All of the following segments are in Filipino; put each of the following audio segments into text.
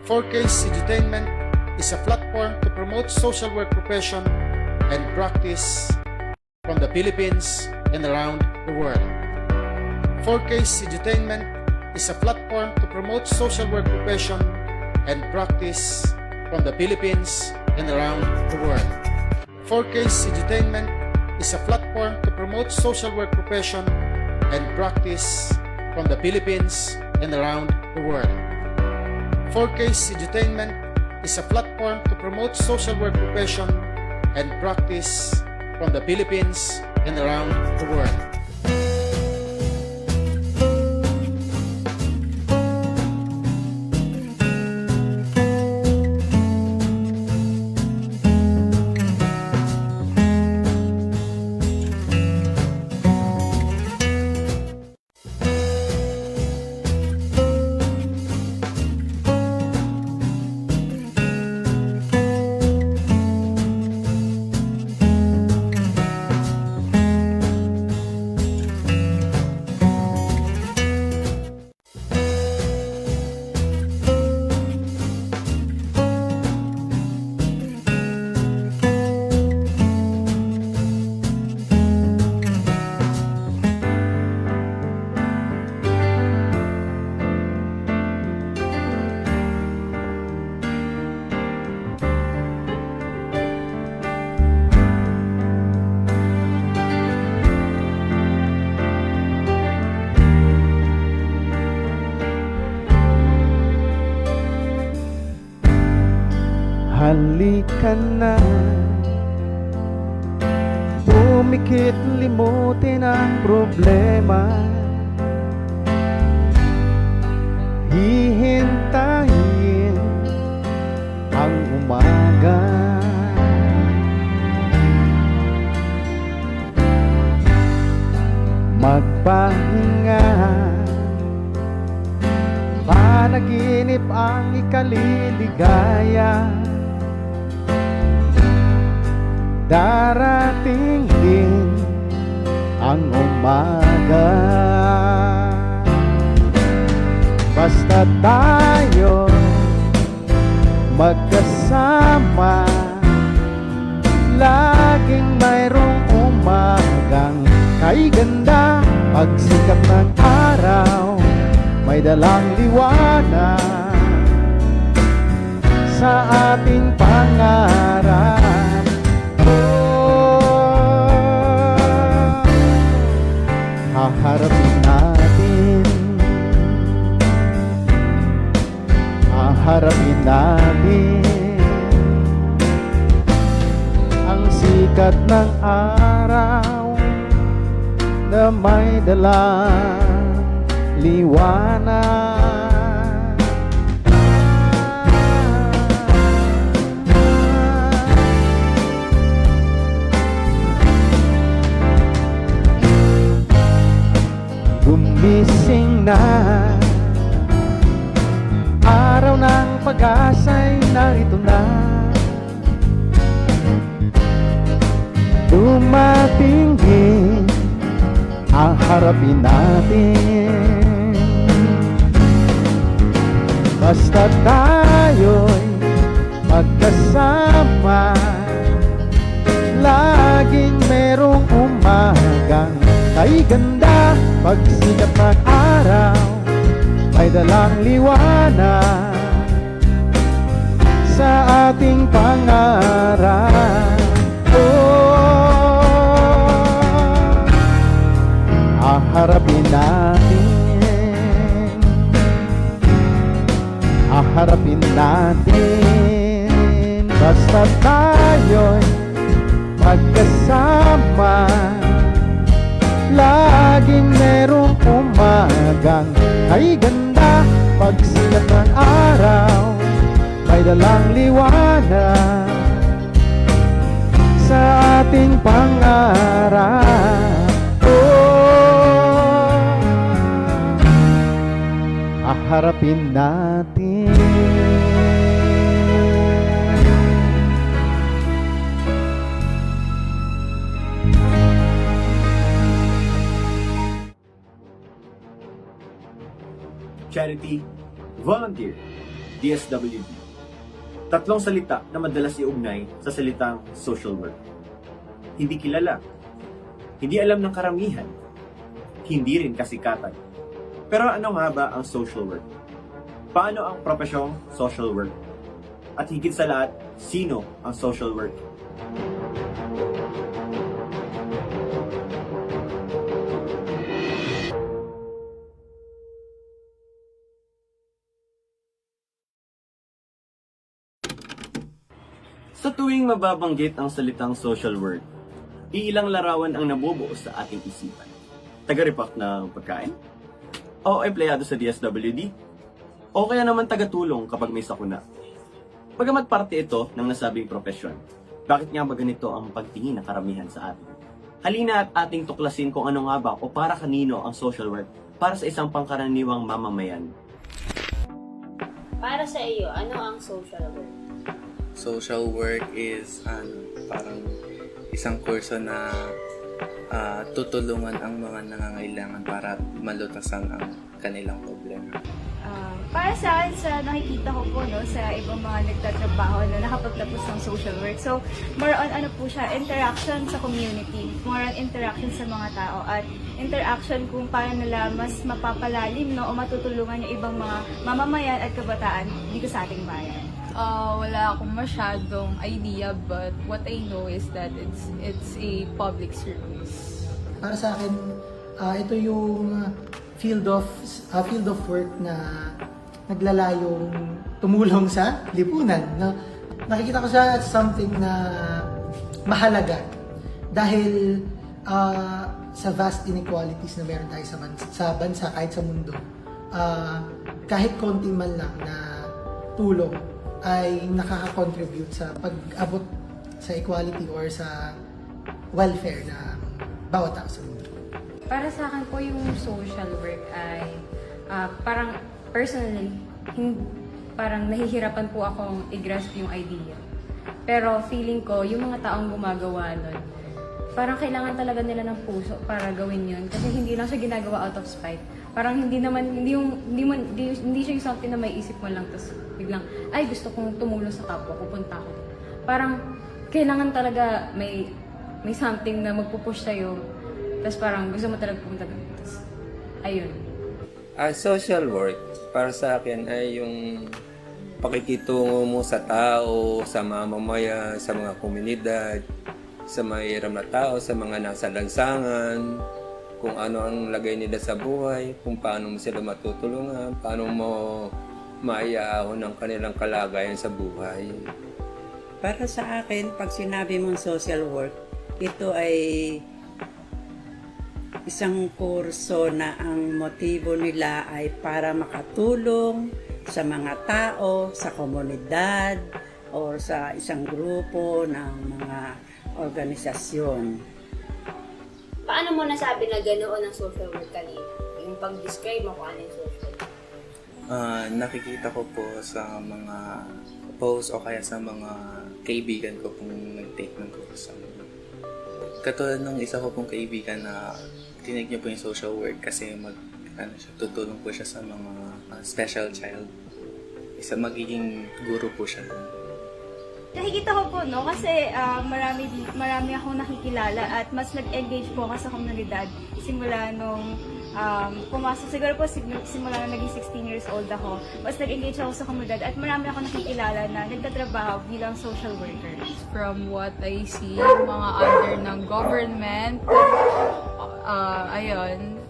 4K's Edutainment is a platform to promote social work profession and practice from the Philippines and around the world. 4K's Edutainment is a platform to promote social work profession and practice from the Philippines and around the world. 4K's Edutainment is a platform to promote social work profession and practice from the Philippines and around the world. 4K's Edutainment is a platform to promote social work profession and practice from the Philippines and around the world. Halika na, pumikit, limutin ang problema. Hihintayin ang umaga. Magpahinga, panaginip ang ikaliligaya. Darating din ang umaga. Basta tayo magkasama, laging mayroong umagang kay ganda. Pagsikat ng araw, may dalang liwanag sa ating pangarap. Haharapin natin, haharapin natin ang sikat ng araw na may dalang liwanag. Gumising na, araw ng pag-asa'y narito na. Dumating din, haharapin natin. Basta tayo'y magkasama, laging merong umagang kay ganda. Pagsikat ng araw, may dalang liwanag sa ating pangarap. Haharapin natin, haharapin natin. Basta tayo'y magkasama, laging merong umagang kay ganda. Pagsikat ng araw, may dalang liwanag sa ating pangarap. Haharapin natin. Charity, volunteer, DSWD. Tatlong salita na madalas iugnay sa salitang social work. Hindi kilala, hindi alam ng karamihan, hindi rin kasikatan. Pero ano nga ba ang social work? Paano ang profesyong social work? At higit sa lahat, sino ang social work? Sa tuwing mababanggit ang salitang social work, iilang larawan ang nabubuo sa ating isipan. Taga-repack ng pagkain? O empleyado sa DSWD? O kaya naman taga-tulong kapag may sakuna? Bagamat parte ito ng nasabing profesyon, bakit nga ba ganito ang pagtingin ng karamihan sa atin? Halina at ating tuklasin kung ano nga ba o para kanino ang social work para sa isang pangkaraniwang mamamayan. Para sa iyo, ano ang social work? Social work is parang isang kurso na tutulungan ang mga nangangailangan para malutasan ang kanilang problema. Para sa akin, sa nakikita ko po sa ibang mga nagtatrabaho na nakapagtapos ng social work. So, more on interaction sa community, more on interaction sa mga tao, at interaction kung paano nila mas mapapalalim o matutulungan yung ibang mga mamamayan at kabataan dito sa ating bayan. Wala akong masyadong idea, but what I know is that it's a public service. Para sa akin, ito yung field of work na naglalayong tumulong sa lipunan. No? Nakikita ko siya as something na mahalaga dahil sa vast inequalities na meron tayo sa bansa kahit sa mundo. Kahit konti man lang na tulong ay nakaka-contribute sa pag-abot sa equality or sa welfare na bawat tao sa mundo. Para sa akin po yung social work ay parang personally, parang nahihirapan po akong i-grasp yung idea. Pero feeling ko, yung mga taong gumagawa nun, parang kailangan talaga nila ng puso para gawin yun. Kasi hindi lang siya ginagawa out of spite. Parang hindi siya yung something na may isip mo lang, tapos biglang, ay gusto kong tumulong sa kapwa, pupunta ako. Parang kailangan talaga may something na magpupush sa'yo, tapos parang gusto mo talaga pumunta doon. Tapos, ayun. Social work, para sa akin ay yung pakikitungo mo sa tao, sa mamamayan, sa mga komunidad, sa mahirap na tao, sa mga nasa lansangan, kung ano ang lagay nila sa buhay, kung paano mo sila matutulungan, paano mo maiaahon ang kanilang kalagayan sa buhay. Para sa akin, pag sinabi mong social work, ito ay isang kurso na ang motibo nila ay para makatulong sa mga tao, sa komunidad, o sa isang grupo ng mga organisasyon. Paano mo nasabi na ganoon ang social work kanina? Yung pag-describe mo kung ano yung social work. Nakikita ko po sa mga posts o kaya sa mga kaibigan ko kung nag-take ng kurso. Katulad ng isa ko pong kaibigan na tinig niyo po yung social work kasi tutulong po siya sa mga special child. Magiging guro po siya. Nakikita ko po, kasi marami akong nakikilala at mas nag-engage po ako sa komunidad simula nung pumasok. Siguro po simula nung naging 16 years old ako, mas nag-engage ako sa komunidad at marami akong nakikilala na nagtatrabaho bilang social worker. From what I see, mga under ng government,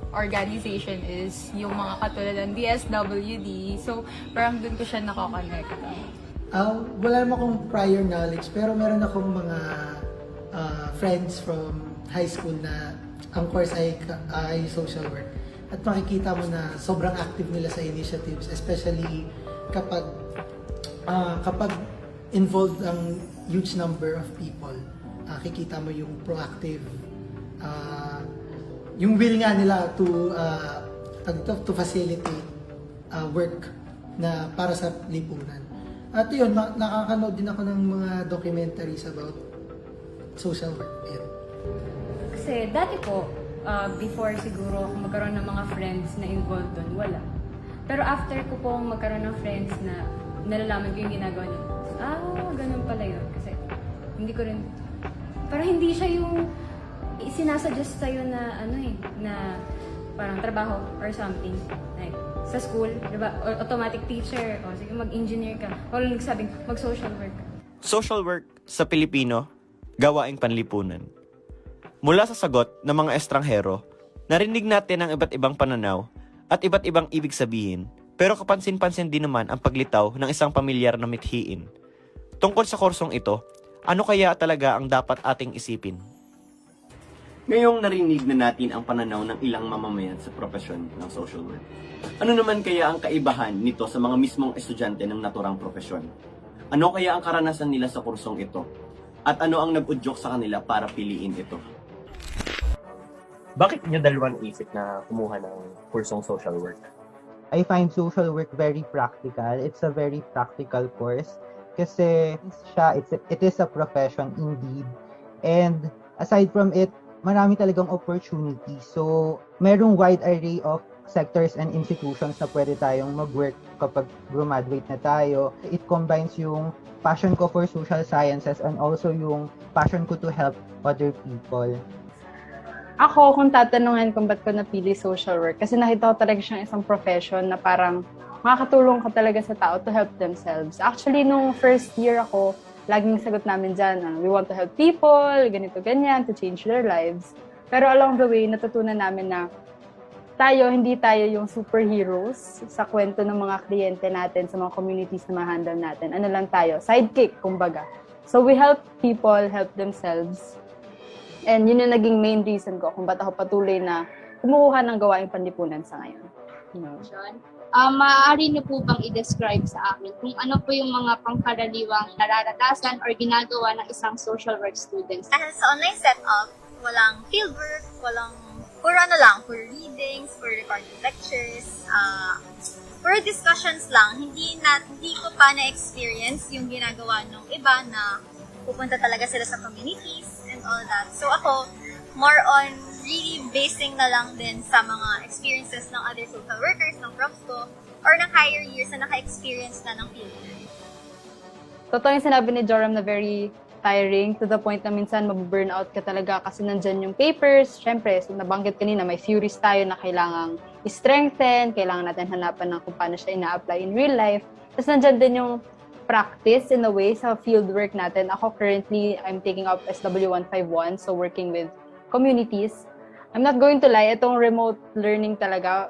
organization is yung mga katulad ng DSWD. So, parang dun ko siya nakakonect. Wala naman akong prior knowledge, pero meron akong mga friends from high school na ang course ay social work. At makikita mo na sobrang active nila sa initiatives, especially kapag involved ang huge number of people. Kikita mo yung proactive, yung will nga nila to facilitate work na para sa lipunan. At yun, nakakanood din ako ng mga documentaries about social work. Yun. Kasi dati po, before siguro ako magkaroon ng mga friends na involved doon, wala. Pero after ko po magkaroon ng friends na nalalaman ko yung ginagawa niya. Ganun pala yun. Kasi hindi ko rin, parang hindi siya yung sinasuggest sa'yo na na parang trabaho or something. Like, sa school, diba? Or automatic teacher, o sige mag-engineer ka. O nagsabing mag-social work. Social work sa Pilipino, gawaing panlipunan. Mula sa sagot ng mga estranghero, narinig natin ang iba't ibang pananaw at iba't ibang ibig sabihin, pero kapansin-pansin din naman ang paglitaw ng isang pamilyar na mithiin. Tungkol sa kursong ito, ano kaya talaga ang dapat ating isipin? Ngayong narinig na natin ang pananaw ng ilang mamamayan sa profesyon ng social work. Ano naman kaya ang kaibahan nito sa mga mismong estudyante ng naturang profesyon? Ano kaya ang karanasan nila sa kursong ito? At ano ang nag-udyok sa kanila para piliin ito? Bakit niyo dalawang isip na kumuha ng kursong social work? I find social work very practical. It's a very practical course kasi it is a profession indeed. And aside from it, marami talagang opportunity. So, merong wide array of sectors and institutions na pwede tayong mag-work kapag graduate na tayo. It combines yung passion ko for social sciences and also yung passion ko to help other people. Ako, kung tatanungin kung ba't ko napili social work, kasi nakita ko talaga siyang isang profession na parang makakatulong ka talaga sa tao to help themselves. Actually, nung first year ako, laging sagot namin dyan, we want to help people, ganito, ganyan, to change their lives. Pero along the way, natutunan namin na hindi tayo yung superheroes sa kwento ng mga kliyente natin, sa mga communities na ma-handle natin. Ano lang tayo, sidekick, kumbaga. So we help people help themselves. And yun yung naging main reason ko kung ba't ako patuloy na kumukuha ng gawaing panlipunan sa ngayon. Maaari niyo po bang i-describe sa akin kung ano po yung mga pangkaraniwang nararanasan or ginagawa ng isang social work student? Sa online setup, walang fieldwork, puro readings, puro recorded lectures, puro discussions lang. Hindi ko pa na-experience yung ginagawa ng iba na pupunta talaga sila sa communities and all that. So ako, more on really basing na lang din sa mga experiences ng other social workers, ng profs ko, or ng higher years na naka-experience na ng fieldwork. Totoo yung sinabi ni Joram na very tiring to the point na minsan mabuburnout ka talaga kasi nandyan yung papers. Siyempre, so nabanggit kanina, may theories tayo na kailangang i-strengthen, kailangan natin hanapan ng kung paano siya ina-apply in real life. Tapos nandyan din yung practice in a way sa fieldwork natin. Ako currently, I'm taking up SW151, so working with communities. I'm not going to lie, itong remote learning talaga,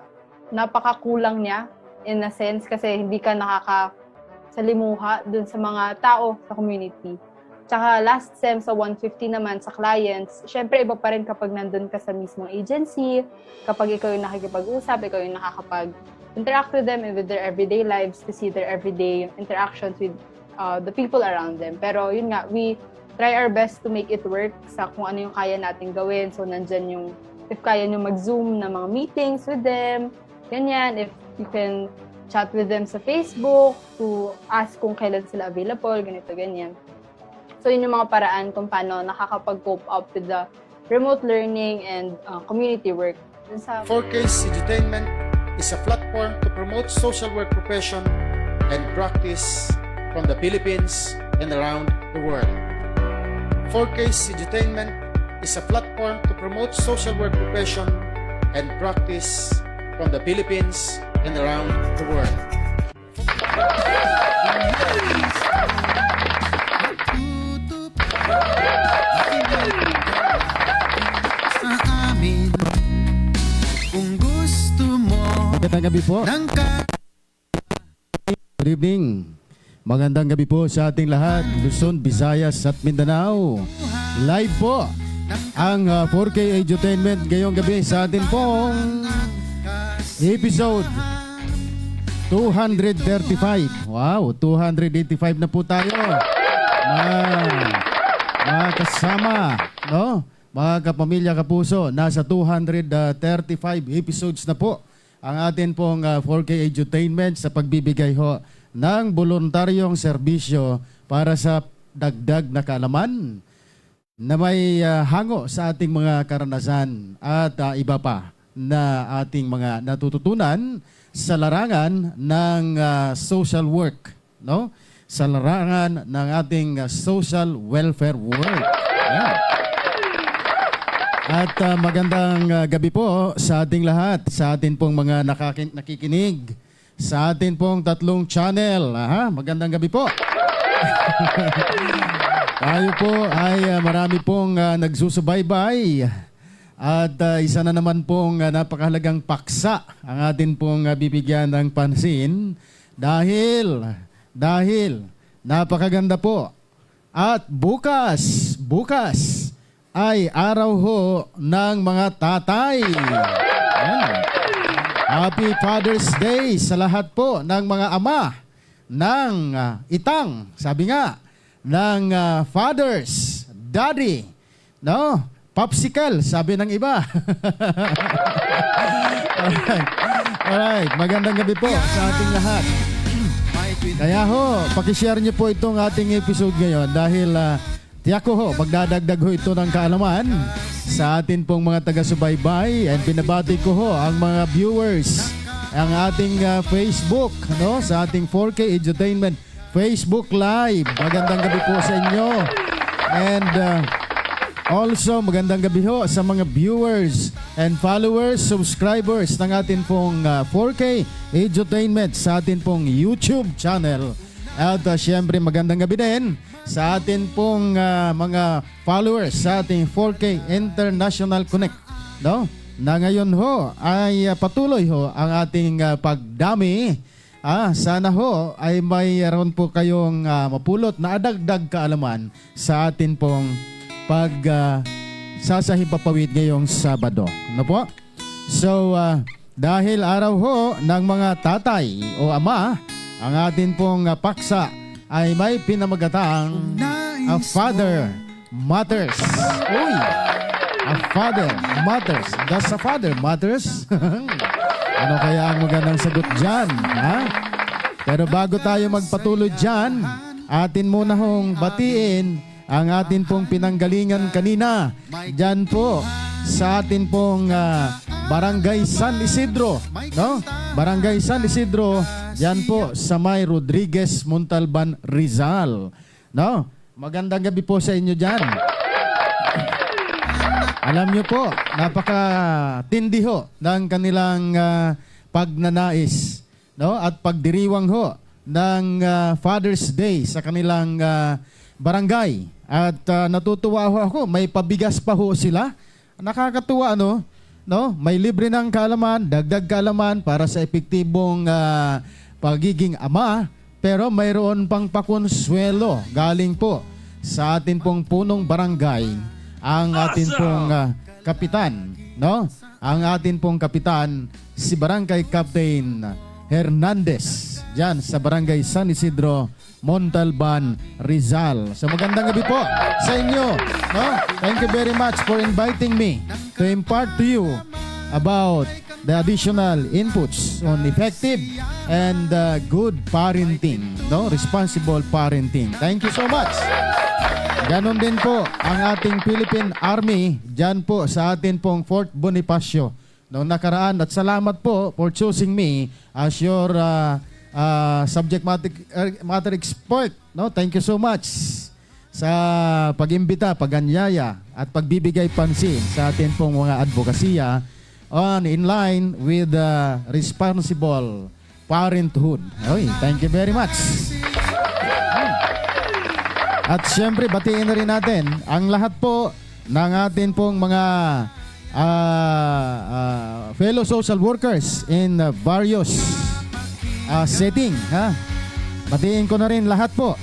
napakakulang niya in a sense kasi hindi ka nakakasalimuha dun sa mga tao sa community. Tsaka last sem sa 150 naman sa clients, syempre iba pa rin kapag nandun ka sa mismong agency, kapag ikaw yung nakikipag-usap, ikaw yung nakakapag-interact with them and with their everyday lives to see their everyday interactions with the people around them. Pero yun nga, we try our best to make it work sa kung ano yung kaya natin gawin. So nandyan yung, if kaya nyo mag-zoom na mga meetings with them, ganyan, if you can chat with them sa Facebook to ask kung kailan sila available, ganito, ganyan. So yun yung mga paraan kung paano nakakapag-cope up with the remote learning and community work. 4K's Edutainment is a platform to promote social work profession and practice from the Philippines and around the world. 4K's Edutainment is a platform to promote social work profession and practice from the Philippines and around the world. Magandang gabi po. Good evening. Magandang gabi po sa ating lahat, Luzon, Visayas at Mindanao. Live po ang 4K Edutainment ngayong gabi sa atin pong episode 235. Wow, 285 na po tayo. Mga kasama, no? Mga kapamilya, kapuso, nasa 235 episodes na po ang atin pong 4K Edutainment sa pagbibigay ho ng voluntaryong serbisyo para sa dagdag na kaalaman na may hango sa ating mga karanasan at iba pa na ating mga natututunan sa larangan ng social work. no? Sa larangan ng ating social welfare work. Ayan. At magandang gabi po sa ating lahat, sa atin pong mga nakikinig, sa atin pong 3 channel. Magandang gabi po. Tayo po ay marami pong nagsusubaybay. At isa na naman pong napakahalagang paksa ang atin pong bibigyan ng pansin dahil napakaganda po. At bukas ay araw ho ng mga tatay. Ayan. Happy Father's Day sa lahat po ng mga ama ng itang, sabi nga, ng fathers, daddy, no? Popsicle, sabi ng iba. Alright, magandang gabi po sa ating lahat. Kaya ho, pakishare niyo po itong ating episode ngayon dahil tiyak ko ho, magdadagdag ho ito ng kaalaman sa atin pong mga taga-subaybay, and pinabati ko ho ang mga viewers, ang ating Facebook, no? Sa ating 4K Edutainment Facebook Live. Magandang gabi po sa inyo. And also, magandang gabi ho sa mga viewers and followers, subscribers ng atin pong 4K Edutainment sa atin pong YouTube channel. At syempre, magandang gabi din sa atin pong mga followers sa ating 4K International Connect, no? Na ngayon ho ay patuloy ho ang ating pagdami. Sana ho ay mayroon po kayong mapulot na adagdag kaalaman sa atin pong sasahipapawid ngayong Sabado. Ano po? So, dahil araw ho ng mga tatay o ama, ang atin pong paksa ay may pinamagatang A Father Matters. Uy! A Father Matters. Does a Father Matters? Ano kaya ang magandang sagot dyan? Pero bago tayo magpatuloy dyan, atin muna hong batiin ang atin pong pinanggalingan kanina. Dyan po sa atin pong Barangay San Isidro, no? Barangay San Isidro, dyan po sa May Rodriguez, Montalban, Rizal, no? Magandang gabi po sa inyo dyan. Alam nyo po, napakatindi ho ng kanilang pagnanais, no? At pagdiriwang ho ng Father's Day sa kanilang barangay. At natutuwa ho ako, may pabigas pa ho sila. Nakakatuwa, no? May libre ng kaalaman, dagdag kaalaman para sa epektibong pagiging ama, pero mayroon pang pakonsuelo galing po sa atin pong punong barangay, ang atin pong kapitan, no? Ang atin pong kapitan, si Barangay Captain Hernandez, dyan sa Barangay San Isidro, Montalban, Rizal. So magandang gabi po sa inyo, no? Thank you very much for inviting me to impart to you about the additional inputs on effective and good parenting, no? Responsible parenting. Thank you so much. Ganon din po ang ating Philippine Army dyan po sa atin pong Fort Bonifacio noong nakaraan, at salamat po for choosing me as your subject matter expert, no? Thank you so much sa pag-imbita, pag-anyaya at pagbibigay pansin sa atin pong mga advokasya in line with responsible parenthood. Oy, thank you very much. At syempre, batiin na rin natin ang lahat po ng atin pong mga fellow social workers in various setting. Batiin ko na rin lahat po.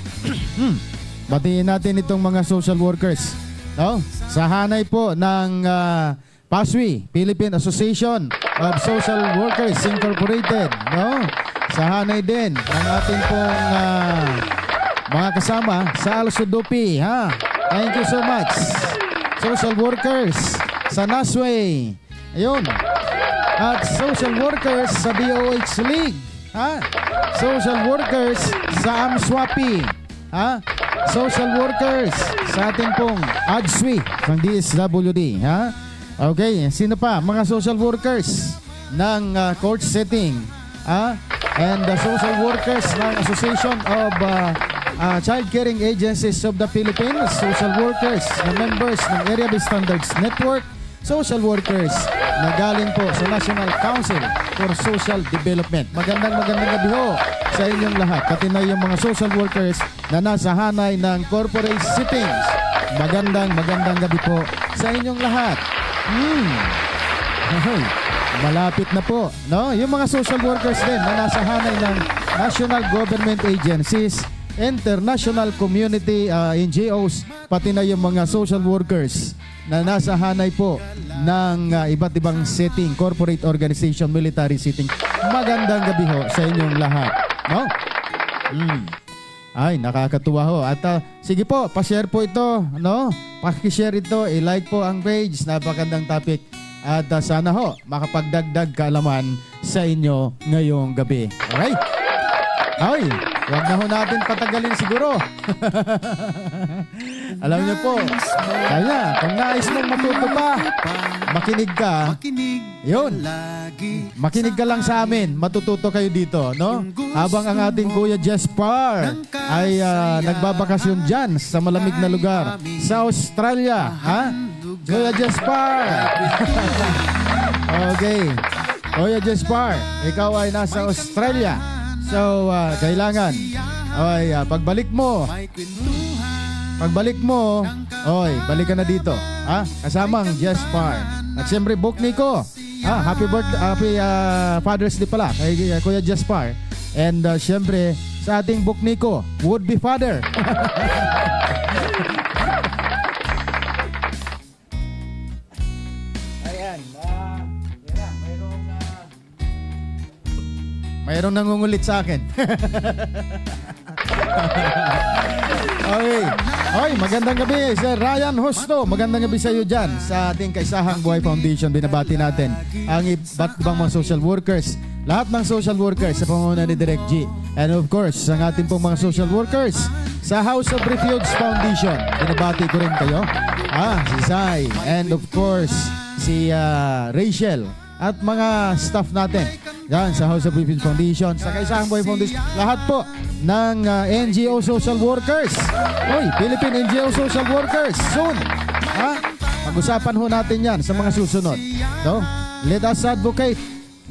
Batiin natin itong mga social workers, no? Sa hanay po ng PASWI, Philippine Association of Social Workers Incorporated, no? Sa hanay din ng ating pong mga kasama sa Al-Sudupi, Thank you so much. Social workers sa NASWay. Ayun. At social workers sa DOH League, Social workers sa AMSWAPI, Social workers sa ating pong ADSWI ng DSWD, Okay, sino pa? Mga social workers ng court setting, and the social workers ng Association of Child Caring Agencies of the Philippines, social workers na members ng Area-Based Standards Network, social workers na galing po sa National Council for Social Development. Magandang gabi ho sa inyong lahat, pati na yung mga social workers na nasa hanay ng corporate sittings. Magandang gabi po sa inyong lahat. Malapit na po, no? Yung mga social workers din na nasa hanay ng national government agencies, international community NGOs, pati na yung mga social workers na nasa hanay po ng iba't ibang setting, corporate organization, military setting. Magandang gabi ho sa inyong lahat, no? Ay, nakakatuwa ho. At sige po, pa-share po ito, no? Paki-share ito, i-like po ang page. Napakandang topic. At sana ho, makapagdagdag kaalaman sa inyo ngayong gabi. Alright? Ay, huwag na ho natin patagalin siguro. Alam niyo po, kaya kung nais mong matuto pa, makinig ka. Yun. Makinig ka lang sa amin. Matututo kayo dito, no? Habang ang ating Kuya Jespar ay nagbabakasyon dyan sa malamig na lugar sa Australia. Ha? Kuya Jespar. Okay. Kuya Jespar, ikaw ay nasa Australia. So, kailangan ay pagbalik mo, balik ka na dito. Ha? Kasamang Jespar. At siyempre, Book Nico. Happy Father's Day pala kay Kuya Jespar. And siyempre, sa ating Book Nico, would-be father. Ayan. Mayroong nangungulit sa akin. Okay. Oy, magandang gabi, Sir Ryan Hosto. Magandang gabi sa iyo dyan sa ating Kaisahang Buhay Foundation. Binabati natin ang iba't ibang mga social workers. Lahat ng social workers sa pamumuno ni Direk G. And of course, ang ating pong mga social workers sa House of Refuge Foundation. Binabati ko rin kayo. Si Sai. And of course, si Rachel. At mga staff natin yan sa House of Refuge Foundation, sa Kaisahang Buhay Foundation, lahat po ng NGO social workers. Philippine NGO social workers, soon. Pag-usapan ho natin yan sa mga susunod. No? Let us advocate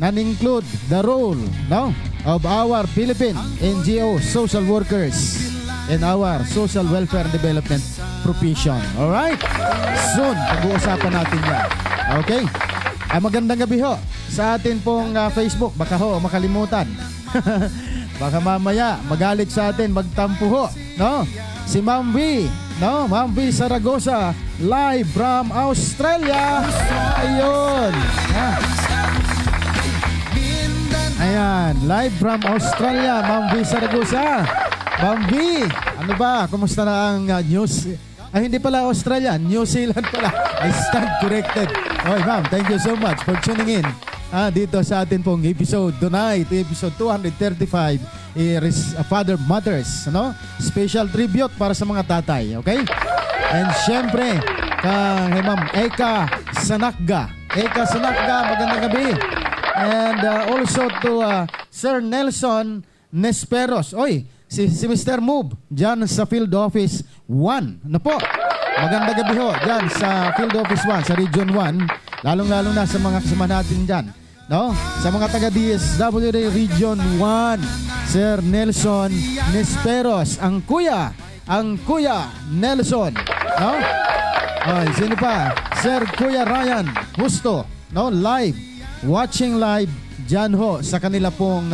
and include the role, no, of our Philippine NGO social workers in our social welfare and development profession. Alright? Soon, pag-uusapan natin yan. Okay? Magandang gabi ho sa atin pong Facebook. Baka ho makalimutan. Baka mamaya magalit sa atin, magtampo ho, no? Si Ma'am V, no? Ma'am V Saragosa, live from Australia. Ayun. Ayan, live from Australia, Ma'am V Saragosa. Ma'am V, ano ba? Kumusta na ang news? Hindi pala Australia, New Zealand pala. I stand corrected. Okay, ma'am, thank you so much for tuning in dito sa atin pong episode tonight, episode 235, is Father Matters, no? Special tribute para sa mga tatay, okay? And syempre, kay Ma'am Eka Sanakga. Eka Sanakga, magandang gabi. And also to Sir Nelson Nesperos. Si Mr. Move dyan sa Field Office 1. Ano po? Magandang gabi ho dyan sa Field Office 1, sa Region 1. Lalong-lalong na sa mga kasama natin dyan. No? Sa mga taga-DSWD Region 1. Sir Nelson Nesperos. Ang Kuya Nelson. No? Sino pa? Sir Kuya Ryan Justo. No? Live. Watching live dyan ho sa kanila pong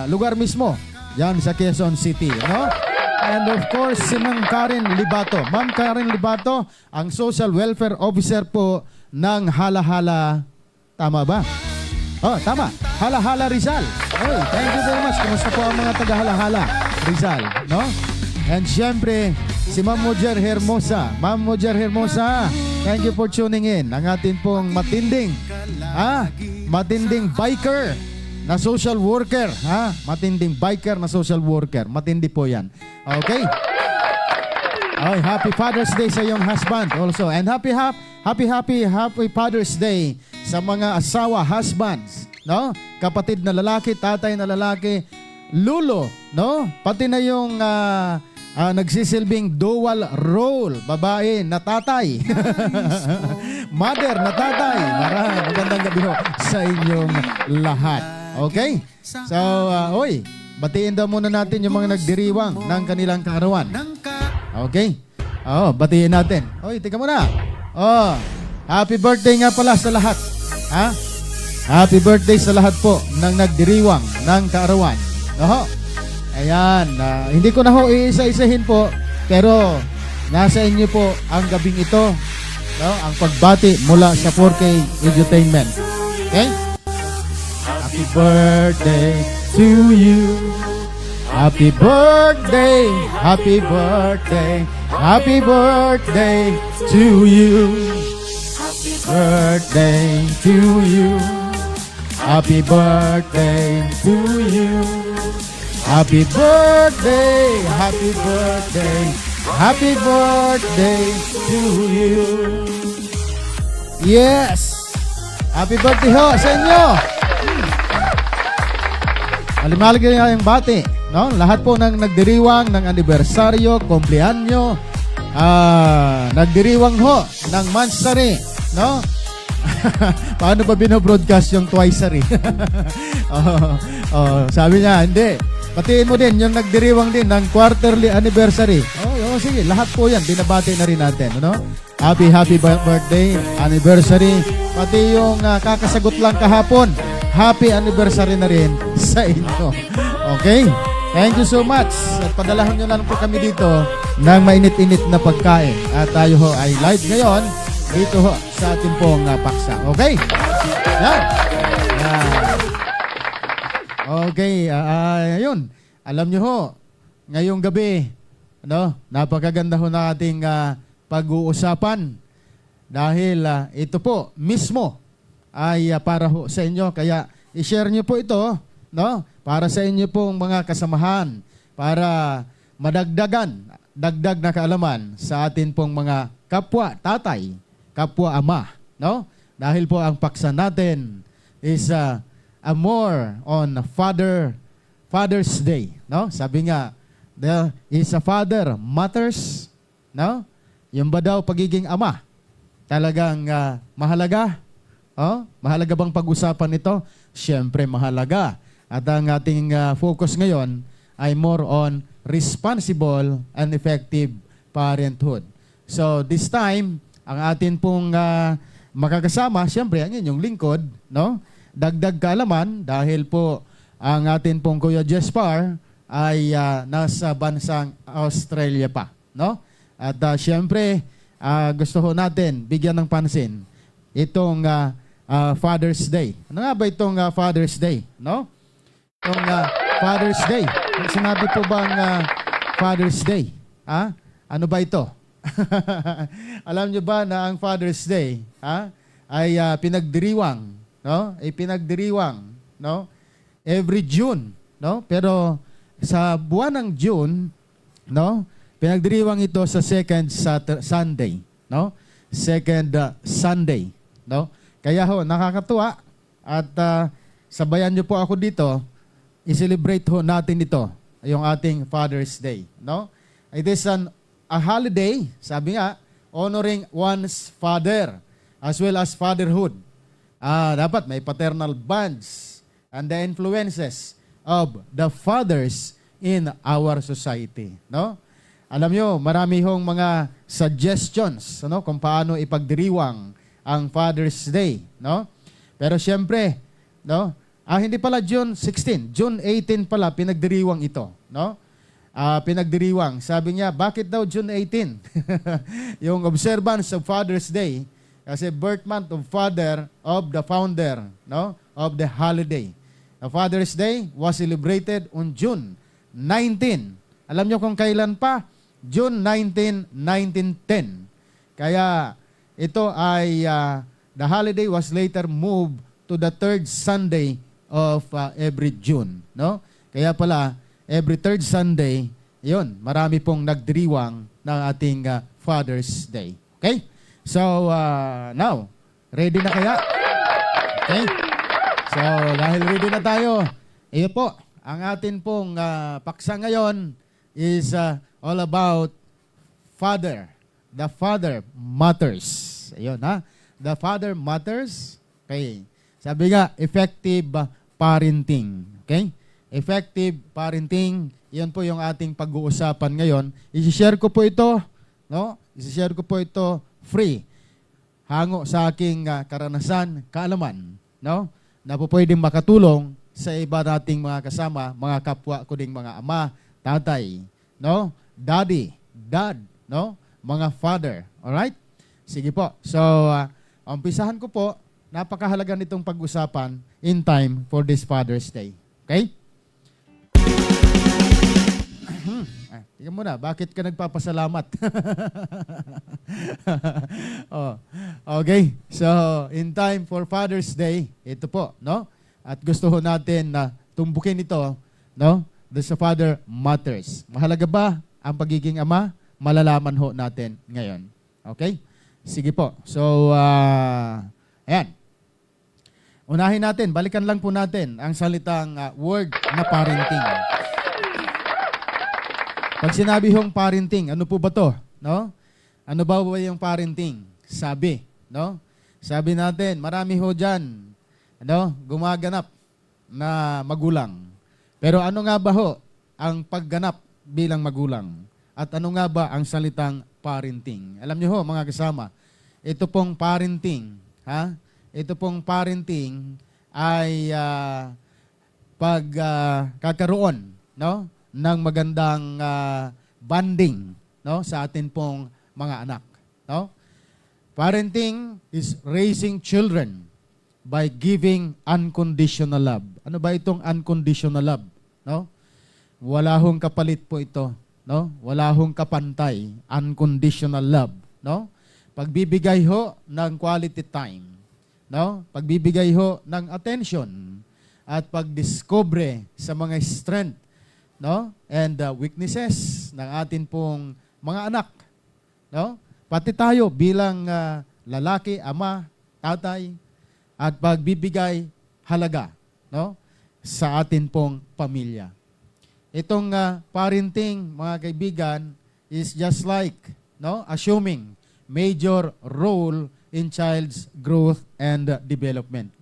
lugar mismo. Yan sa Quezon City, no? And of course, si Ma'am Karen Libato. Ma'am Karen Libato, ang Social Welfare Officer po ng Halahala. Tama ba? Tama. Halahala Rizal. Thank you very much. Kumusta po ang mga taga-Halahala Rizal, no? And syempre, si Ma'am Mojer Hermosa. Ma'am Mojer Hermosa, thank you for tuning in. Ang atin pong matinding biker na social worker, matinding biker na social worker. Matindi po yan. Okay? Happy Father's Day sa iyong husband also. And happy Father's Day sa mga asawa, husbands, no? Kapatid na lalaki, tatay na lalaki, lulo, no? Pati na yung nagsisilbing dual role, babae na tatay. Mother na tatay. Magandang gabi ho sa inyong lahat. Okay? So, batiin daw muna natin yung mga nagdiriwang ng kanilang kaarawan. Okay? Batiin natin. Tika muna. Happy birthday nga pala sa lahat. Ha? Happy birthday sa lahat po ng nagdiriwang ng kaarawan. Ayan. Hindi ko na ho iisa-isahin po, pero nasa inyo po ang gabing ito. Ang pagbati mula sa 4K Edutainment. Okay? Happy birthday to you. Happy birthday. Happy birthday. Happy birthday to you. Happy birthday to you. Happy birthday to you. Happy birthday. Happy birthday. Happy birthday to you. Yes. Happy birthday ho sa inyo. Malimalig na yung bati, no? Lahat po ng nagdiriwang ng anibersaryo, kumpleanyo, nagdiriwang ho ng mansari, no? Paano ba binobroadcast yung twice-ary? Sabi niya, hindi. Patiin mo din yung nagdiriwang din ng quarterly anniversary. Sige, lahat po yan, binabati na rin natin, no? Happy birthday, anniversary. Pati yung kakasagot lang kahapon, happy anniversary na rin sa inyo. Okay? Thank you so much. At padalahan nyo lang po kami dito ng mainit-init na pagkain. At tayo ho ay live ngayon dito ho sa ating pong paksa. Okay? Yan. Okay. Ayun. Alam nyo ho, ngayong gabi, napakaganda ho na ating pag-uusapan. Dahil ito po mismo ay para ho sa inyo. Kaya i-share nyo po ito, no? Para sa inyo pong mga kasamahan, para dagdag na kaalaman sa atin pong mga kapwa tatay, kapwa ama, no? Dahil po ang paksa natin is a more on Father's Day, no? Sabi nga, is a father matters, no? Yung ba daw pagiging ama talagang mahalaga? Mahalaga bang pag-usapan ito? Siyempre mahalaga. At ang ating focus ngayon ay more on responsible and effective parenthood. So this time, ang atin pong makakasama, siyempre ang inyong lingkod, no? Dagdag kaalaman dahil po ang atin pong Kuya Jespar ay nasa bansang Australia pa, no? At siyempre, gusto ho natin bigyan ng pansin itong Father's Day. Ano nga ba itong Father's Day, no? Itong Father's Day. Sinabi po bang Father's Day? Ano ba ito? Alam nyo ba na ang Father's Day ay pinagdiriwang, no? Ay pinagdiriwang, no? Every June, no? Pero sa buwan ng June, no? Pinagdiriwang ito sa second Sunday, no? Second Sunday, no? Kaya ho, nakakatuwa at sabayan niyo po ako dito, i-celebrate ho natin ito, yung ating Father's Day, no? It is a holiday, sabi nga, honoring one's father as well as fatherhood. Dapat may paternal bonds and the influences of the fathers in our society, no? Alam nyo, marami hong mga suggestions, no, kung paano ipagdiriwang ang Father's Day, no? Pero siyempre, no, hindi pala June 16, June 18 pala pinagdiriwang ito, no? Pinagdiriwang. Sabi niya, bakit daw June 18? Yung observance of Father's Day, kasi birth month of father of the founder, no, of the holiday. The Father's Day was celebrated on June 19. Alam nyo kung kailan pa? June 19, 1910. Kaya ito ay, the holiday was later moved to the third Sunday of every June, no? Kaya pala, every third Sunday, yun, marami pong nagdiriwang ng ating Father's Day. Okay? So, now, ready na kaya? Okay? So, dahil ready na tayo, iyo po, ang atin pong paksa ngayon is all about father. The father matters. Ayun, ha? The father matters. Okay. Sabi nga, effective parenting. Okay? Effective parenting. Yan po yung ating pag-uusapan ngayon. I-share ko po ito, no? I-share ko po ito free. Hango sa aking karanasan, kaalaman, no? Na po pwedeng makatulong sa iba nating mga kasama, mga kapwa ko ding mga ama, tatay, no? Daddy, dad, no? Mga father. Alright? Sige po. So, umpisahan ko po, napakahalaga nitong pag-usapan in time for this Father's Day. Okay? Tingnan mo na, bakit ka nagpapasalamat? Oh, okay. So, in time for Father's Day, ito po, no? At gusto ho natin na tumbukin ito, no? The Father matters. Mahalaga ba ang pagiging ama? Malalaman ho natin ngayon. Okay? Sige po. So, ayan. Unahin natin, balikan lang po natin ang salitang word na parenting. Pag sinabi hong parenting, ano po ba to? No? Ano ba yung parenting? Sabi, no? Sabi natin, marami ho dyan, ano, gumaganap na magulang. Pero ano nga ba ho ang pagganap bilang magulang? At ano nga ba ang salitang parenting? Alam niyo ho, mga kasama, ito pong parenting, ha? Ito pong parenting ay pagkakaroon, no, ng magandang bonding, no, sa atin pong mga anak, no? Parenting is raising children by giving unconditional love. Ano ba itong unconditional love, no? Wala hong kapalit po ito, no? Wala hong kapantay, unconditional love, no? Pagbibigay ho ng quality time, no? Pagbibigay ho ng attention at pagdiscover sa mga strength, no? And weaknesses ng atin pong mga anak, no? Pati tayo bilang lalaki, ama, tatay, at pagbibigay halaga, no? Sa atin pong pamilya. Itong parenting, mga kaibigan, is just like, no, assuming major role in child's growth and development.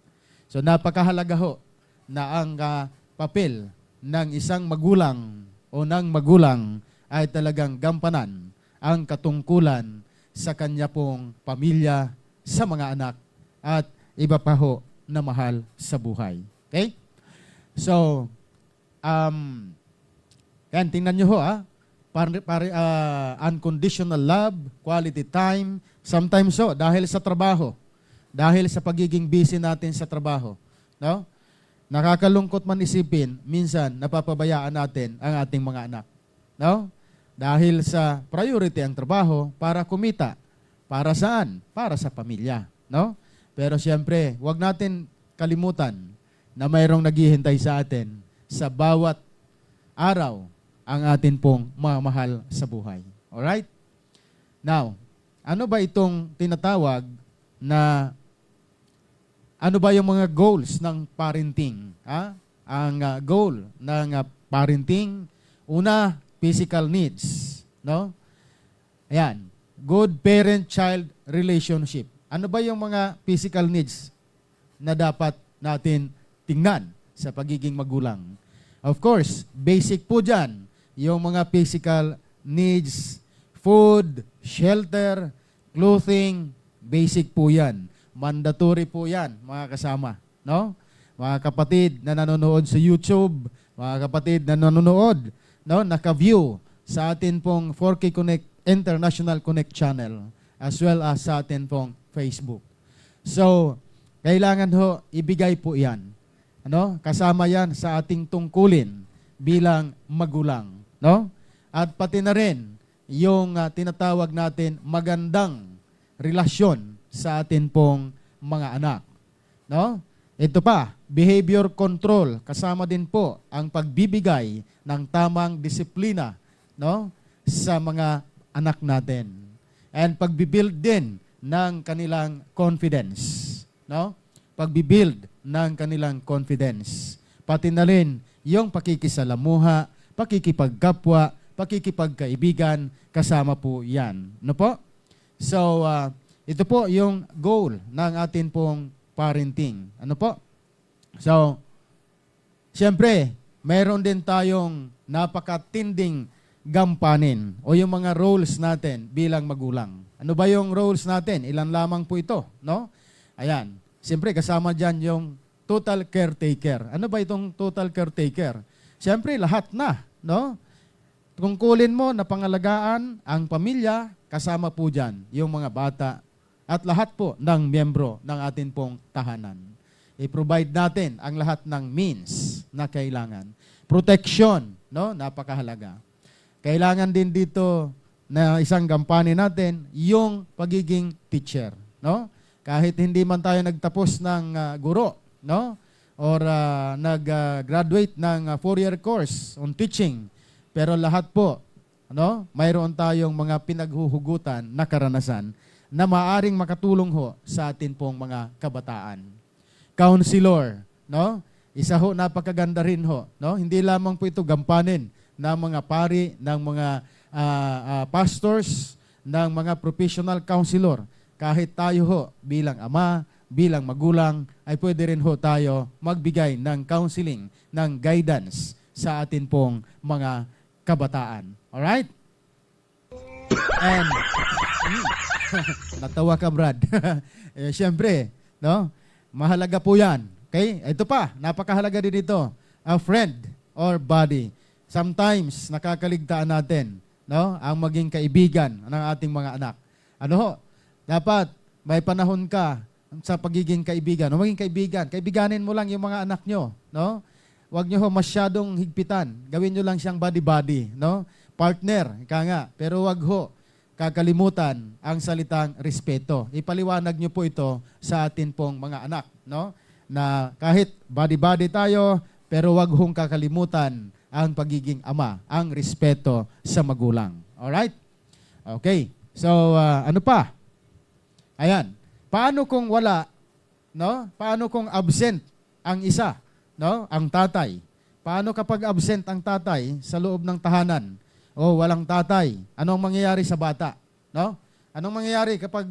So napakahalaga ho na ang papel ng isang magulang o ng magulang ay talagang gampanan ang katungkulan sa kanya pong pamilya, sa mga anak, at iba pa ho na mahal sa buhay. Okay? So, yan, tingnan nyo ho, unconditional love, quality time, sometimes so, dahil sa trabaho, dahil sa pagiging busy natin sa trabaho, no? Nakakalungkot man isipin, minsan napapabayaan natin ang ating mga anak, no? Dahil sa priority ang trabaho para kumita. Para saan? Para sa pamilya, no? Pero siyempre, wag natin kalimutan na mayroong naghihintay sa atin sa bawat araw ang atin pong mga mahal sa buhay. Alright? Now, ano ba itong tinatawag na ano ba yung mga goals ng parenting? Ha? Ang goal ng parenting, una, physical needs, no? Ayan, good parent-child relationship. Ano ba yung mga physical needs na dapat natin tingnan sa pagiging magulang? Of course, basic po dyan, yung mga physical needs, food, shelter, clothing, basic po yan. Mandatory po yan, mga kasama, no? Mga kapatid na nanonood sa YouTube, mga kapatid na nanonood, no, naka-view sa atin pong 4K Connect International Connect channel as well as sa atin pong Facebook. So, kailangan ho ibigay po 'yan. Ano? Kasama 'yan sa ating tungkulin bilang magulang, no? At pati na rin yung tinatawag natin magandang relasyon sa atin pong mga anak, no? Ito pa, behavior control, kasama din po ang pagbibigay ng tamang disiplina, no, sa mga anak natin. And pagbibuild din ng kanilang confidence, no? Pagbibuild ng kanilang confidence. Pati na rin yung pakikisalamuha, pakikipagkapwa, pakikipagkaibigan, kasama po yan. No po? So, ito po yung goal ng atin pong parenting. Ano po? So, siyempre, mayroon din tayong napakatinding gampanin o yung mga roles natin bilang magulang. Ano ba yung roles natin? Ilan lamang po ito, no? Ayan. Siyempre, kasama dyan yung total caretaker. Ano ba itong total caretaker? Siyempre, lahat na, no? Tungkulin mo na pangalagaan ang pamilya, kasama po dyan yung mga bata at lahat po ng miyembro ng atin pong tahanan. I-provide natin ang lahat ng means na kailangan. Protection, no? Napakahalaga. Kailangan din dito na isang gampanin natin yung pagiging teacher, no? Kahit hindi man tayo nagtapos ng guro, no? Or nag-graduate ng 4-year course on teaching, pero lahat po, no? Mayroon tayong mga pinaghuhugutan na karanasan na maaring makatulong ho sa atin pong mga kabataan. Counselor, no? Isa ho, napakaganda rin ho, no? Hindi lamang po ito gampanin ng mga pari, ng mga pastors, ng mga professional counselor. Kahit tayo ho, bilang ama, bilang magulang, ay pwede rin ho tayo magbigay ng counseling, ng guidance sa atin pong mga kabataan. Alright? And, natawa ka, Brad. Siyempre, no? Mahalaga po yan. Okay? Ito pa, napakahalaga din ito. A friend or buddy. Sometimes, nakakaligtaan natin, no? Ang maging kaibigan ng ating mga anak. Ano ho? Dapat, may panahon ka sa pagiging kaibigan. O maging kaibigan. Kaibiganin mo lang yung mga anak nyo, no? Huwag nyo ho masyadong higpitan. Gawin nyo lang siyang buddy-buddy, no? Partner, ika nga. Pero wag ho kakalimutan ang salitang respeto. Ipaliwanag nyo po ito sa atin pong mga anak, no? Na kahit buddy-buddy tayo, pero wag hong kakalimutan ang pagiging ama, ang respeto sa magulang. Alright? Okay. So, ano pa? Ayan. Paano kung wala, no? Paano kung absent ang isa? No? Ang tatay. Paano kapag absent ang tatay sa loob ng tahanan? O walang tatay? Anong mangyayari sa bata? No? Anong mangyayari kapag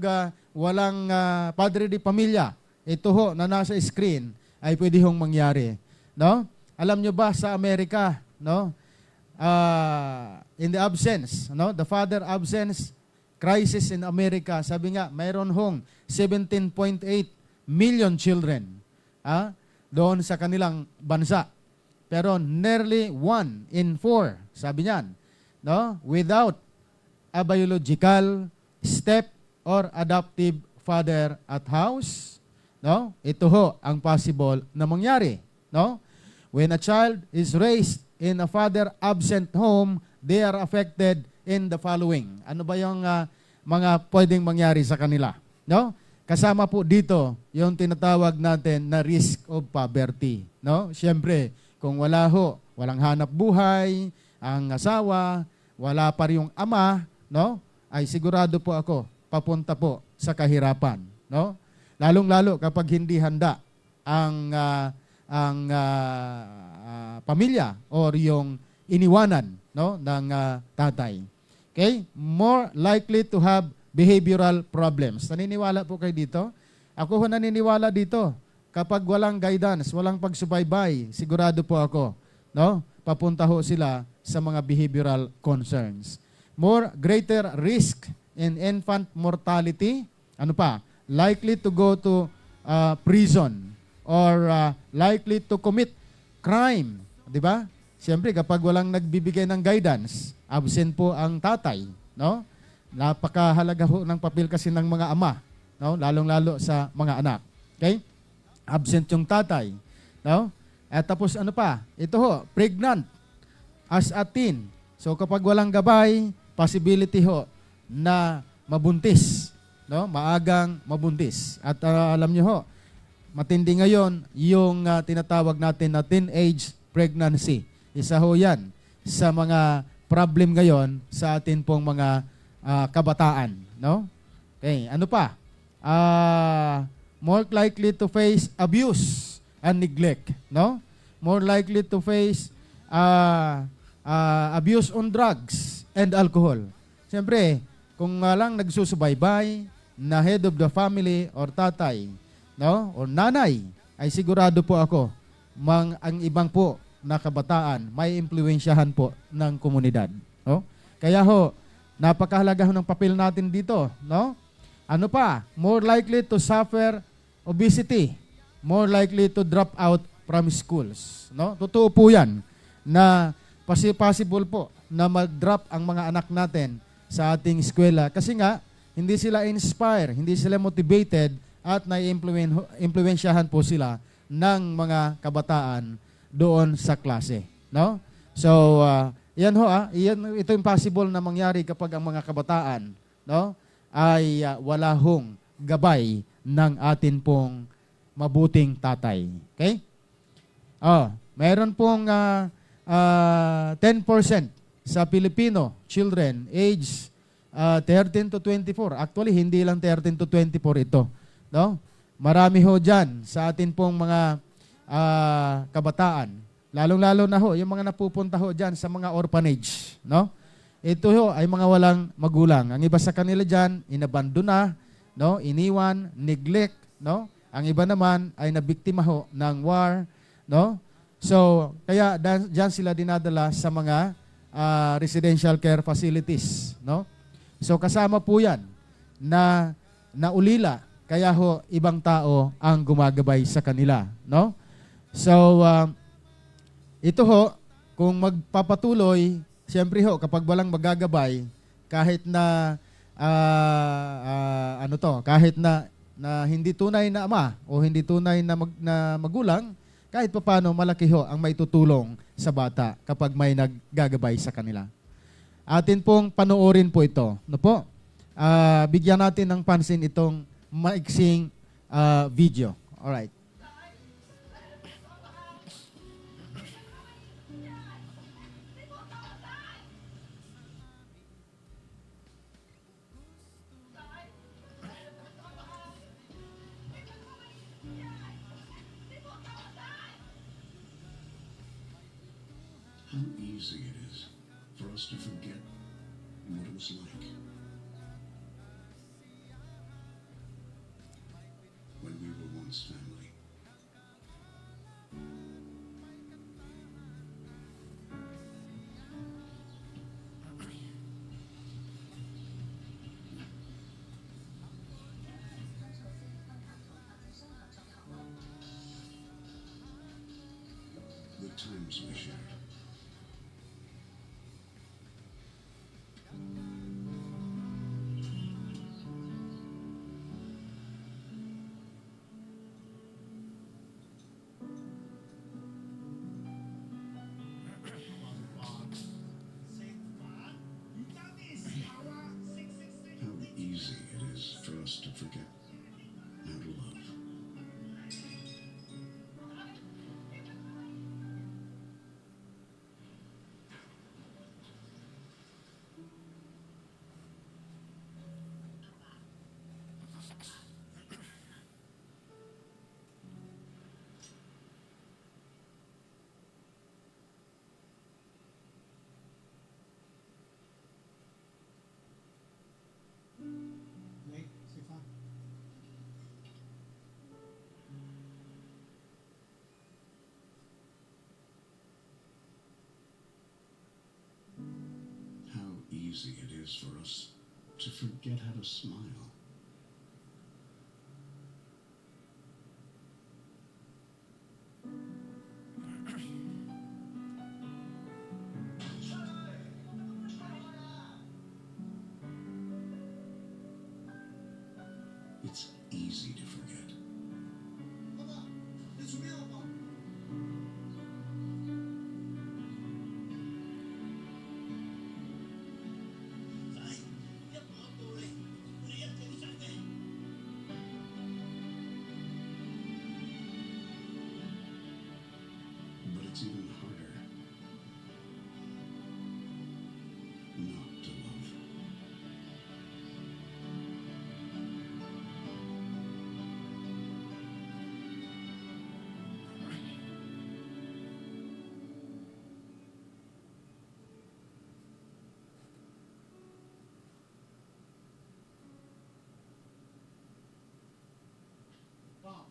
walang padre de pamilya? Ito ho na nasa screen ay pwede hong mangyari. No? Alam nyo ba sa Amerika, no? In the absence, no? The father absence crisis in America, sabi nga, mayroon hong 17.8 million children. Doon sa kanilang bansa. Pero nearly 1 in 4, sabi niyan, no? Without a biological step or adoptive father at house, no? Ito ho ang possible na mangyari, no? When a child is raised in a father absent home, they are affected in the following. Ano ba yung mga pwedeng mangyari sa kanila, no? Kasama po dito yung tinatawag natin na risk of poverty, no? Siyempre, kung wala ho, walang hanap buhay, ang asawa, wala pa rin yung ama, no? Ay sigurado po ako, papunta po sa kahirapan, no? Lalong-lalo kapag hindi handa ang pamilya or yung iniwanan, no, ng tatay. Okay? More likely to have behavioral problems. Naniniwala po kayo dito? Ako ho naniniwala dito. Kapag walang guidance, walang pagsubaybay, sigurado po ako, no? Papunta ho sila sa mga behavioral concerns. More greater risk in infant mortality. Ano pa? Likely to go to prison or likely to commit crime. Di ba? Siyempre, kapag walang nagbibigay ng guidance, absent po ang tatay, no? Napakahalaga ho ng papel kasi ng mga ama, no? Lalong-lalo sa mga anak. Okay? Absent yung tatay, no? At tapos ano pa? Ito ho, pregnant as a teen. So kapag walang gabay, possibility ho na mabuntis, no? Maagang mabuntis. At alam niyo ho, matindi ngayon yung tinatawag natin na teenage pregnancy. Isa ho yan sa mga problem ngayon sa atin pong mga kabataan, no? Okay, ano pa? More likely to face abuse and neglect, no? more likely to face abuse on drugs and alcohol. Siyempre, kung lang nagsusubaybay na head of the family or tatay, no, or nanay, ay sigurado po ako, ang ibang po na kabataan may impluwensyahan po ng komunidad. No? Kaya ho, napakahalaga ho ng papel natin dito. No? Ano pa? More likely to suffer obesity. More likely to drop out from schools. No? Totoo po yan na possible po na mag-drop ang mga anak natin sa ating eskwela kasi nga hindi sila inspire, hindi sila motivated at nai-impluwensyahan po sila ng mga kabataan doon sa klase, no? So, yan ho ito yung possible na mangyari kapag ang mga kabataan, no, ay wala hong gabay ng atin pong mabuting tatay. Okay? Meron pong 10% sa Filipino children age 13 to 24. Actually, hindi lang 13 to 24 ito. No? Marami ho dyan sa atin pong mga kabataan. Lalong-lalo na ho, yung mga napupunta ho dyan sa mga orphanage. No? Ito ho ay mga walang magulang. Ang iba sa kanila dyan, inabandona, no? Iniwan, neglect. No? Ang iba naman ay nabiktima ho ng war. No? So, kaya dyan sila dinadala sa mga residential care facilities, no? So kasama po 'yan na naulila kaya ho ibang tao ang gumagabay sa kanila, no? So ito ho kung magpapatuloy, siyempre ho kapag walang magagabay kahit na kahit na hindi tunay na ama o hindi tunay na magulang, kahit papaano malaki ho ang may tutulong sa bata kapag may naggagabay sa kanila. Atin pong panoorin po ito. No po? Bigyan natin ng pansin itong maiksing video. Alright. How easy it is for us to forget what it was like when we were once family. The times we shared. How easy it is for us to forget how to love. How easy it is for us to forget how to smile. It's easy to forget. But it's even harder not to love. Family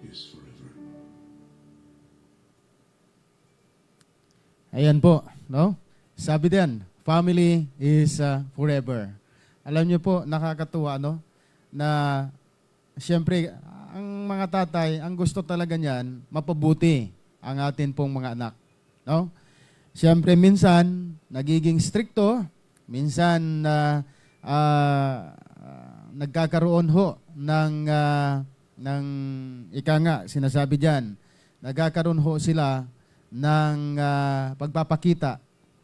is forever. Ayan po, no? Sabi din, family is forever. Alam niyo po, nakakatuwa, no? Na, siyempre, ang mga tatay, ang gusto talaga niyan, mapabuti ang atin pong mga anak. No? Siyempre, minsan, nagiging stricto, minsan, nagkakaroon ho ng ika nga, sinasabi diyan, nagkakaroon ho sila ng pagpapakita,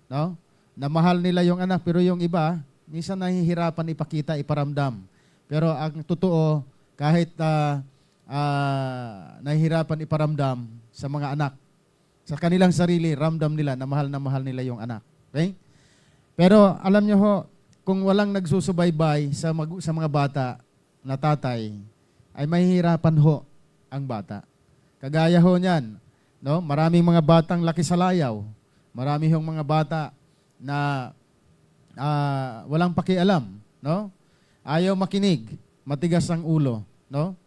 no? Na mahal nila yung anak, pero yung iba, minsan nahihirapan ipakita, iparamdam. Pero ang totoo, kahit nahihirapan iparamdam sa mga anak, sa kanilang sarili, ramdam nila na mahal nila yung anak. Okay? Pero alam nyo ho, kung walang nagsusubaybay sa mga bata na tatay, ay mahihirapan ho ang bata. Kagaya ho niyan, no? Maraming mga batang laki sa layaw. Marami hong mga bata na walang pakialam, no? Ayaw makinig, matigas ang ulo, no?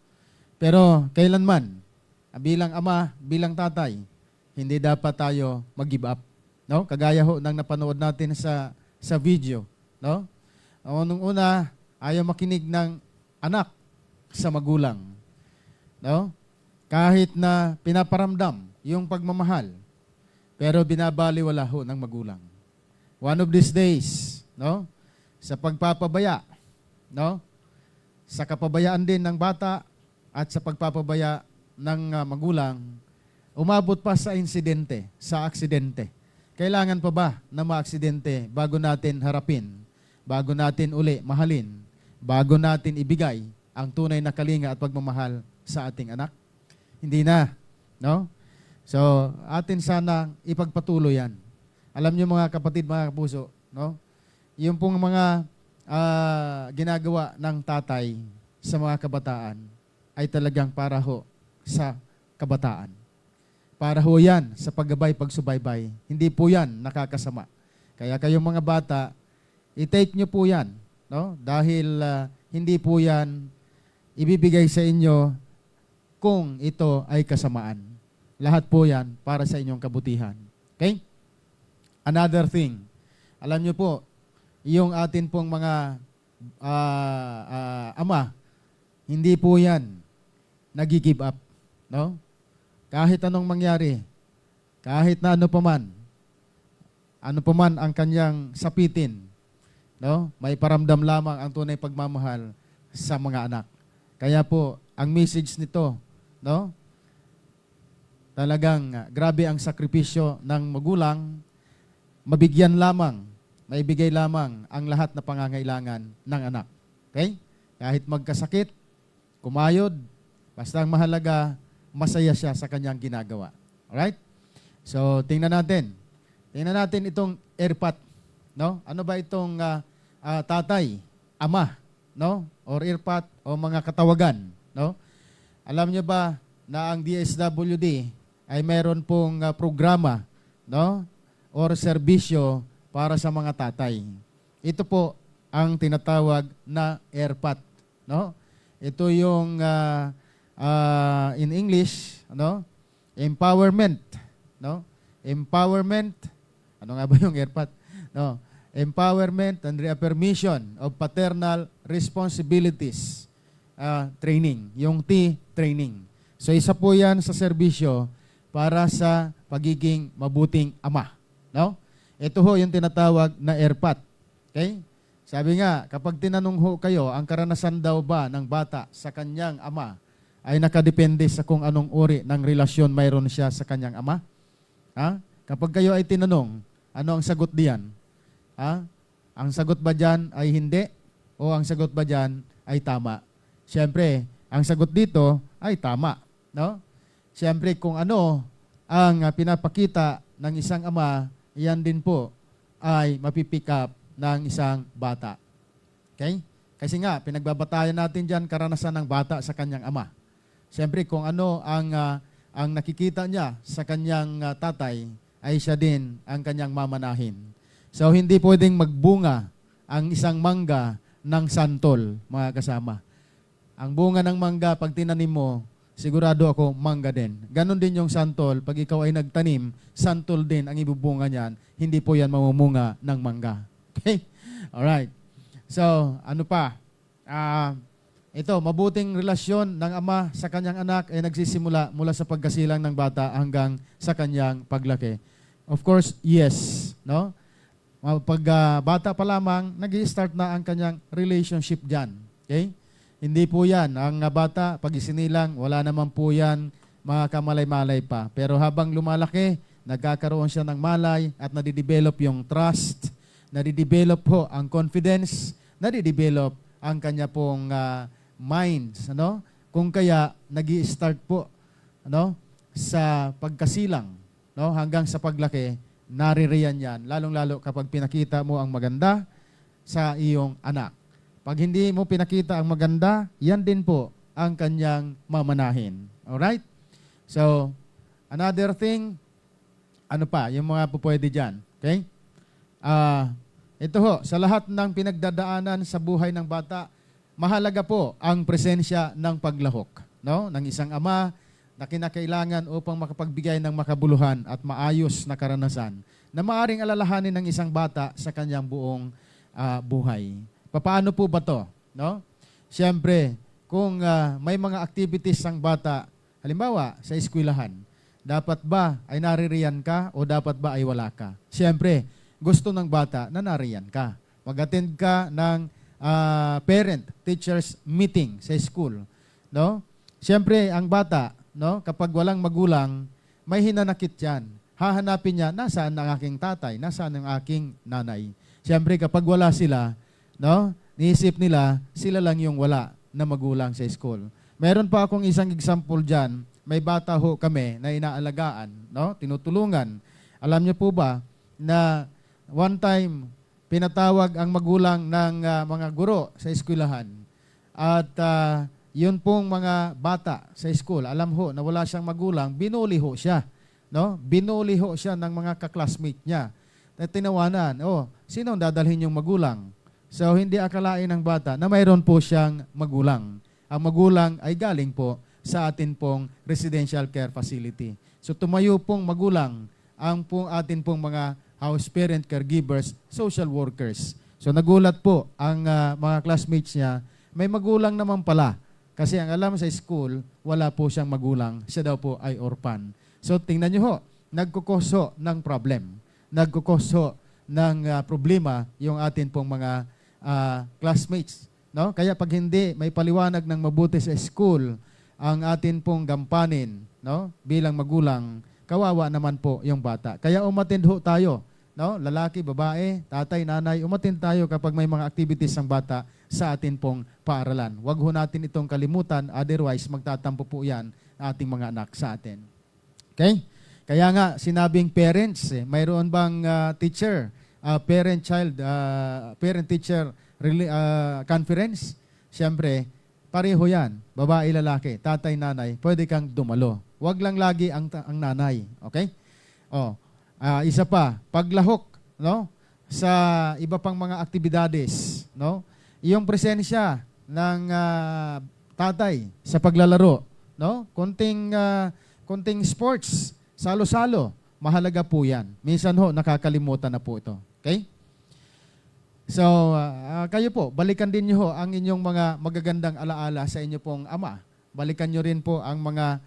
Pero kailanman, bilang ama, bilang tatay, hindi dapat tayo mag-give up, no? Kagaya ho ng napanood natin sa video, no? Nung una, ayaw makinig ng anak sa magulang, no? Kahit na pinaparamdam yung pagmamahal, pero binabaliwala ho ng magulang. One of these days, no? Sa pagpapabaya, no? Sa kapabayaan din ng bata at sa pagpapabaya ng magulang, umabot pa sa insidente, sa aksidente. Kailangan pa ba na maaksidente bago natin harapin, bago natin uli mahalin, bago natin ibigay ang tunay na kalinga at pagmamahal sa ating anak? Hindi na, no? So, atin sana ipagpatuloy yan. Alam niyo mga kapatid, mga kapuso, no? Yung pong mga ginagawa ng tatay sa mga kabataan ay talagang para ho sa kabataan. Para ho yan sa paggabay, pagsubaybay. Hindi po yan nakakasama. Kaya kayong mga bata, i-take nyo po yan, no? Dahil hindi po yan ibibigay sa inyo kung ito ay kasamaan. Lahat po yan para sa inyong kabutihan. Okay? Another thing, alam nyo po, yung atin pong mga ama, hindi po yan nag-give up. No? Kahit anong mangyari, kahit na ano paman ang kanyang sapitin, no? May paramdam lamang ang tunay pagmamahal sa mga anak. Kaya po, ang message nito, no? Talagang grabe ang sakripisyo ng magulang, mabigyan lamang, maibigay lamang ang lahat na pangangailangan ng anak. Okay? Kahit magkasakit, kumayod, basta ang mahalaga, masaya siya sa kanyang ginagawa. Alright? So, tingnan natin. Tingnan natin itong ERPAT. No? Ano ba itong tatay, ama, no? Or ERPAT o mga katawagan, no? Alam niyo ba na ang DSWD ay meron pong programa, no? Or serbisyo para sa mga tatay. Ito po ang tinatawag na ERPAT, no? Ito yung in English, no? Empowerment, no? Empowerment. Ano nga ba yung ERPAT? No. Empowerment and Reaffirmation of Paternal Responsibilities Training, yung T-training. So isa po 'yan sa serbisyo para sa pagiging mabuting ama, no? Ito ho yung tinatawag na ERPAT. Okay? Sabi nga, kapag tinanong ho kayo, ang karanasan daw ba ng bata sa kanyang ama ay nakadepende sa kung anong uri ng relasyon mayroon siya sa kanyang ama? Ha? Kapag kayo ay tinanong, ano ang sagot diyan? Ha? Ang sagot ba diyan ay hindi? O ang sagot ba diyan ay tama? Siyempre, ang sagot dito ay tama, no? Siyempre, kung ano ang pinapakita ng isang ama, iyan din po ay mapipick up ng isang bata. Okay? Kasi nga, pinagbabatayan natin dyan karanasan ng bata sa kanyang ama. Siyempre, kung ano ang nakikita niya sa kanyang tatay, ay siya din ang kanyang mamanahin. So, hindi pwedeng magbunga ang isang mangga ng santol, mga kasama. Ang bunga ng mangga, pag tinanim mo, sigurado ako, mangga din. Ganon din yung santol. Pag ikaw ay nagtanim, santol din ang ibubunga niyan. Hindi po yan mamumunga ng mangga. Okay? Alright. So, ano pa? Ito, mabuting relasyon ng ama sa kanyang anak ay nagsisimula mula sa pagkasilang ng bata hanggang sa kanyang paglaki. Of course, yes. No? Pag bata pa lamang, nag-i-start na ang kanyang relationship dyan. Okay? Hindi po yan. Ang bata, pag isinilang, wala naman po yan mga kamalay-malay pa. Pero habang lumalaki, nagkakaroon siya ng malay at nadidevelop yung trust, nadidevelop po ang confidence, nadidevelop ang kanya pong minds. Ano? Kung kaya, nag-i-start po sa pagkasilang hanggang sa paglaki, naririyan yan. Lalong-lalo kapag pinakita mo ang maganda sa iyong anak. Pag hindi mo pinakita ang maganda, yan din po ang kanyang mamanahin. Alright? So, another thing, ano pa, yung mga pupwede dyan. Okay? Ito ho, sa lahat ng pinagdadaanan sa buhay ng bata, mahalaga po ang presensya ng paglahok, ng isang ama na kinakailangan upang makapagbigay ng makabuluhan at maayos na karanasan na maaring alalahanin ng isang bata sa kanyang buong buhay. Paano po ba to? Siyempre, kung may mga activities ang bata, halimbawa sa eskwelahan, dapat ba ay naririyan ka o dapat ba ay wala ka? Siyempre, gusto ng bata na nariyan ka. Mag-attend ka ng parent-teachers meeting sa school. Siyempre, ang bata, kapag walang magulang, may hinanakit yan. Hahanapin niya, nasaan ang aking tatay? Nasaan ang aking nanay? Siyempre, kapag wala sila, niisip nila, sila lang yung wala na magulang sa school. Meron pa akong isang example dyan. May bata ho kami na inaalagaan, tinutulungan. Alam niyo po ba na one time, pinatawag ang magulang ng mga guro sa eskwelahan. At yun pong mga bata sa school, alam ho na wala siyang magulang, binuli ho siya. Binuli ho siya ng mga kaklasmate niya. Tinawanan, sino ang dadalhin yung magulang? So, hindi akalain ng bata na mayroon po siyang magulang. Ang magulang ay galing po sa atin pong residential care facility. So, tumayo pong magulang ang atin pong mga house parent caregivers, social workers. So, nagulat po ang mga classmates niya, may magulang naman pala. Kasi ang alam sa school, wala po siyang magulang. Siya daw po ay orphan. So, tingnan niyo ho, nagkukoso ng problem. Nagkukoso ng problema yung atin pong mga classmates. Kaya pag hindi may paliwanag ng mabuti sa school, ang atin pong gampanin bilang magulang, kawawa naman po yung bata. Kaya umattend ho tayo. Lalaki, babae, tatay, nanay, umattend tayo kapag may mga activities ng bata sa atin pong paaralan. Huwag ho natin itong kalimutan, otherwise magtatampo po yan ating mga anak sa atin. Okay? Kaya nga, sinabing parents, mayroon bang teacher, parent-teacher conference? Siyempre, pareho yan. Babae, lalaki, tatay, nanay, pwede kang dumalo. Huwag lang lagi ang nanay. Okay? Isa pa, paglahok sa iba pang mga aktibidades. Iyong presensya ng tatay sa paglalaro. Konting sports, salo-salo, mahalaga po yan. Minsan ho, nakakalimutan na po ito. Okay? So, kayo po, balikan din nyo ho ang inyong mga magagandang alaala sa inyo pong ama. Balikan nyo rin po ang mga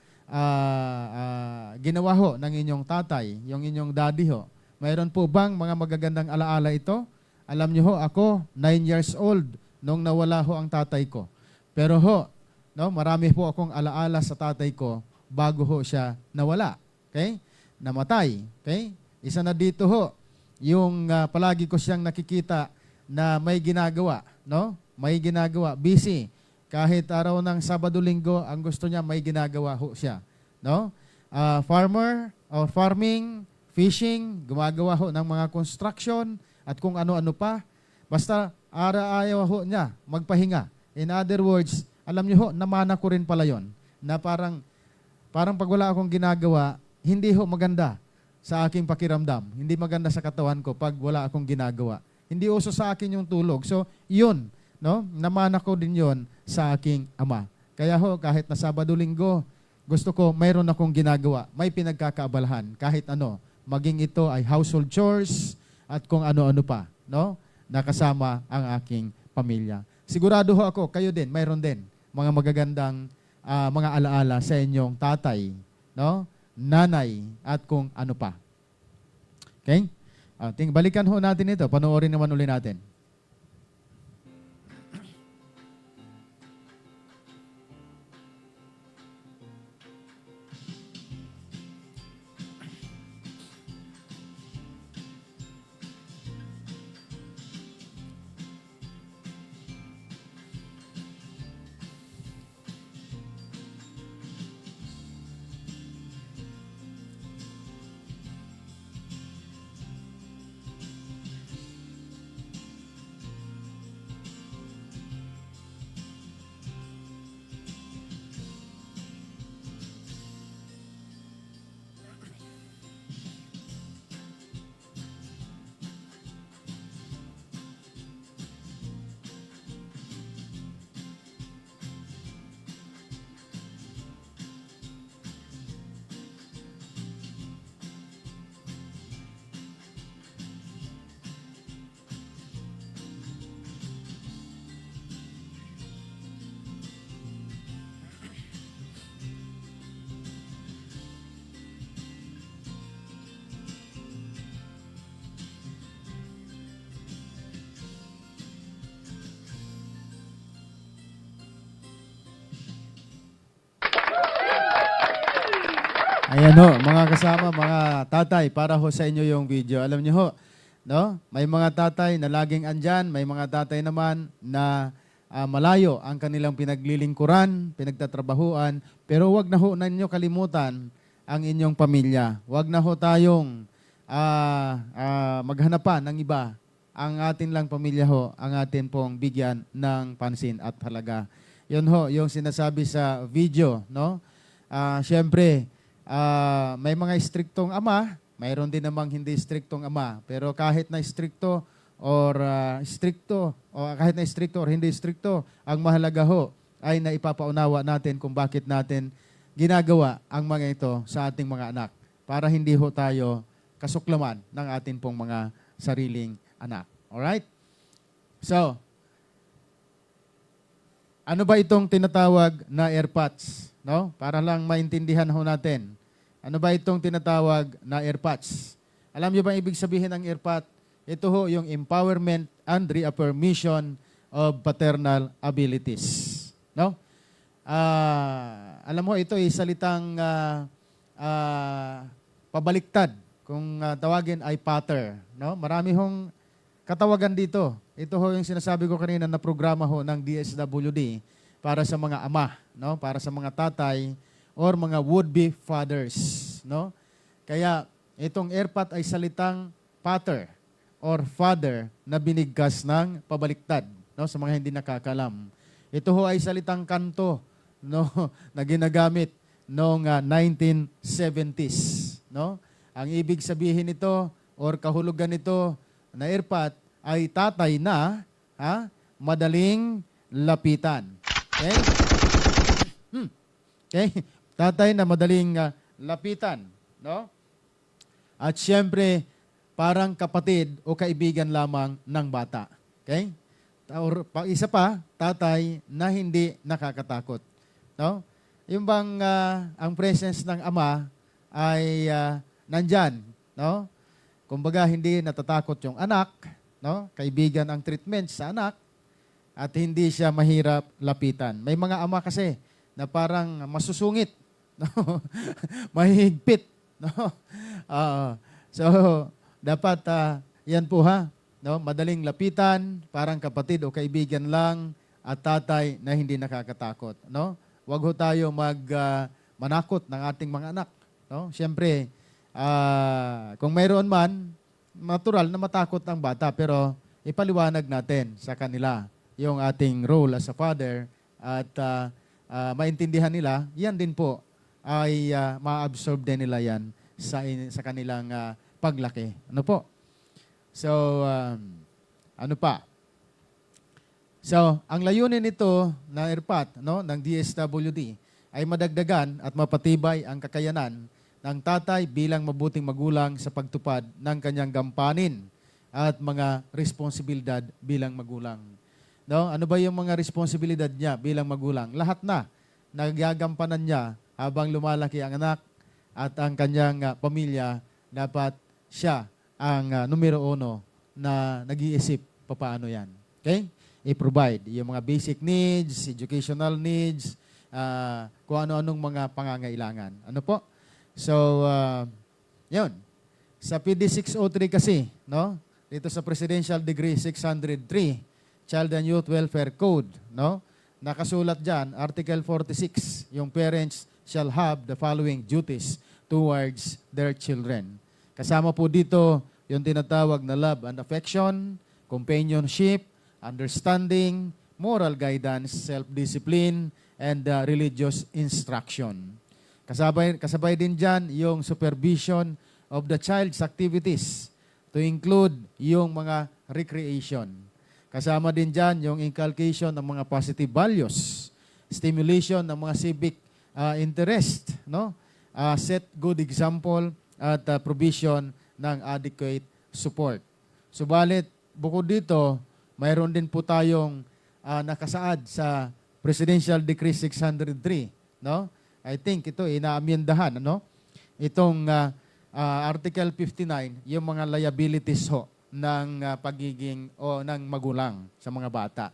ginawa ho ng inyong tatay, yung inyong daddy ho. Mayroon po bang mga magagandang alaala ito? Alam nyo ho, ako, 9 years old, nung nawala ho ang tatay ko. Pero ho, marami po akong alaala sa tatay ko bago ho siya nawala. Okay? Namatay. Okay? Isa na dito ho, yung palagi ko siyang nakikita na may ginagawa. May ginagawa. Busy. Kahit araw ng Sabado-Linggo, ang gusto niya may ginagawa ho siya. Farmer or farming, fishing, gumagawa ho ng mga construction at kung ano-ano pa. Basta ayaw ho niya magpahinga. In other words, alam niyo ho, namana ko rin pala yon na parang pag wala akong ginagawa, hindi ho maganda sa aking pakiramdam. Hindi maganda sa katawan ko pag wala akong ginagawa. Hindi uso sa akin yung tulog. So, yun, no? Namana ko din yon sa aking ama. Kaya ho, kahit na Sabado-Linggo, gusto ko mayroon akong ginagawa. May pinagkakaabalahan kahit ano. Maging ito ay household chores at kung ano-ano pa, no? Nakasama ang aking pamilya. Sigurado ho ako, kayo din, mayroon din mga magagandang mga alaala sa inyong tatay, no? Nanay, at kung ano pa. Okay? Balikan ho natin ito. Panoorin naman uli natin. Ayan ho, mga kasama, mga tatay, para ho sa inyo yung video. Alam niyo ho, no? May mga tatay na laging andyan, may mga tatay naman na malayo ang kanilang pinaglilingkuran, pinagtatrabahuan, pero wag na ho ninyo kalimutan ang inyong pamilya. Wag na ho tayong maghanapan ng iba. Ang atin lang pamilya ho, ang atin pong bigyan ng pansin at halaga. Yun ho, yung sinasabi sa video, no? Siyempre, may mga striktong ama, mayroon din namang hindi striktong ama. Pero kahit na strikto or kahit na strikto or hindi strikto, ang mahalaga ho ay naipapaunawa natin kung bakit natin ginagawa ang mga ito sa ating mga anak para hindi ho tayo kasuklaman ng ating pong mga sariling anak. Alright? So, ano ba itong tinatawag na AirPods? No? Para lang maintindihan ho natin. Ano ba itong tinatawag na AirPods? Alam niyo ba ang ibig sabihin ng AirPod? Ito ho yung empowerment and reaffirmation of paternal abilities. No? Alam mo, ito ay salitang pabaliktad. Kung tawagin ay pater. No? Marami hong katawagan dito. Ito ho yung sinasabi ko kanina na programa ho ng DSWD para sa mga ama, no? Para sa mga tatay or mga would-be fathers, no? Kaya itong AirPod ay salitang pater or father na binigkas ng pabaliktad, no? Sa mga hindi nakakalam. Ito ho ay salitang kanto, no? Na ginagamit noong 1970s, no? Ang ibig sabihin nito or kahulugan nito na AirPod ay tatay na madaling lapitan. Okay? Okay? Tatay na madaling lapitan, no? At siyempre, parang kapatid o kaibigan lamang ng bata. Okay? Or isa pa, tatay na hindi nakakatakot, no? Yung bang ang presence ng ama ay nandyan, no? Kumbaga hindi natatakot yung anak, no? Kaibigan ang treatment sa anak. At hindi siya mahirap lapitan. May mga ama kasi na parang masusungit, no? Mahihigpit, no? So, dapat yan po no? Madaling lapitan, parang kapatid o kaibigan lang at tatay na hindi nakakatakot, no? Huwag ho tayo manakot ng ating mga anak, no? Siyempre, kung mayroon man, natural na matakot ang bata pero ipaliwanag natin sa kanila yung ating role as a father at maintindihan nila, yan din po ay ma-absorb din nila yan sa kanilang paglaki. Ano po? So, ano pa? So, ang layunin nito na ERPAT, no, ng DSWD ay madagdagan at mapatibay ang kakayanan ng tatay bilang mabuting magulang sa pagtupad ng kanyang gampanin at mga responsibilidad bilang magulang. No? Ano ba yung mga responsibilidad niya bilang magulang? Lahat na nagagampanan niya habang lumalaki ang anak at ang kanyang pamilya, dapat siya ang numero 1 na nag-iisip paano yan. Okay? I-provide yung mga basic needs, educational needs, kung ano-anong mga pangangailangan. Ano po? So, yun. Sa PD 603 kasi, no? Dito sa Presidential Decree 603, Child and Youth Welfare Code, no? Nakasulat dyan, Article 46, yung parents shall have the following duties towards their children. Kasama po dito yung tinatawag na love and affection, companionship, understanding, moral guidance, self-discipline, and religious instruction. Kasabay din dyan yung supervision of the child's activities to include yung mga recreation. Kasama din dyan yung inculcation ng mga positive values, stimulation ng mga civic interest, no? Set good example at provision ng adequate support. Subalit, bukod dito, mayroon din po tayong nakasaad sa Presidential Decree 603, no? I think ito inaamyendahan, ano? Itong Article 59, yung mga liabilities ho ng pagiging o ng magulang sa mga bata.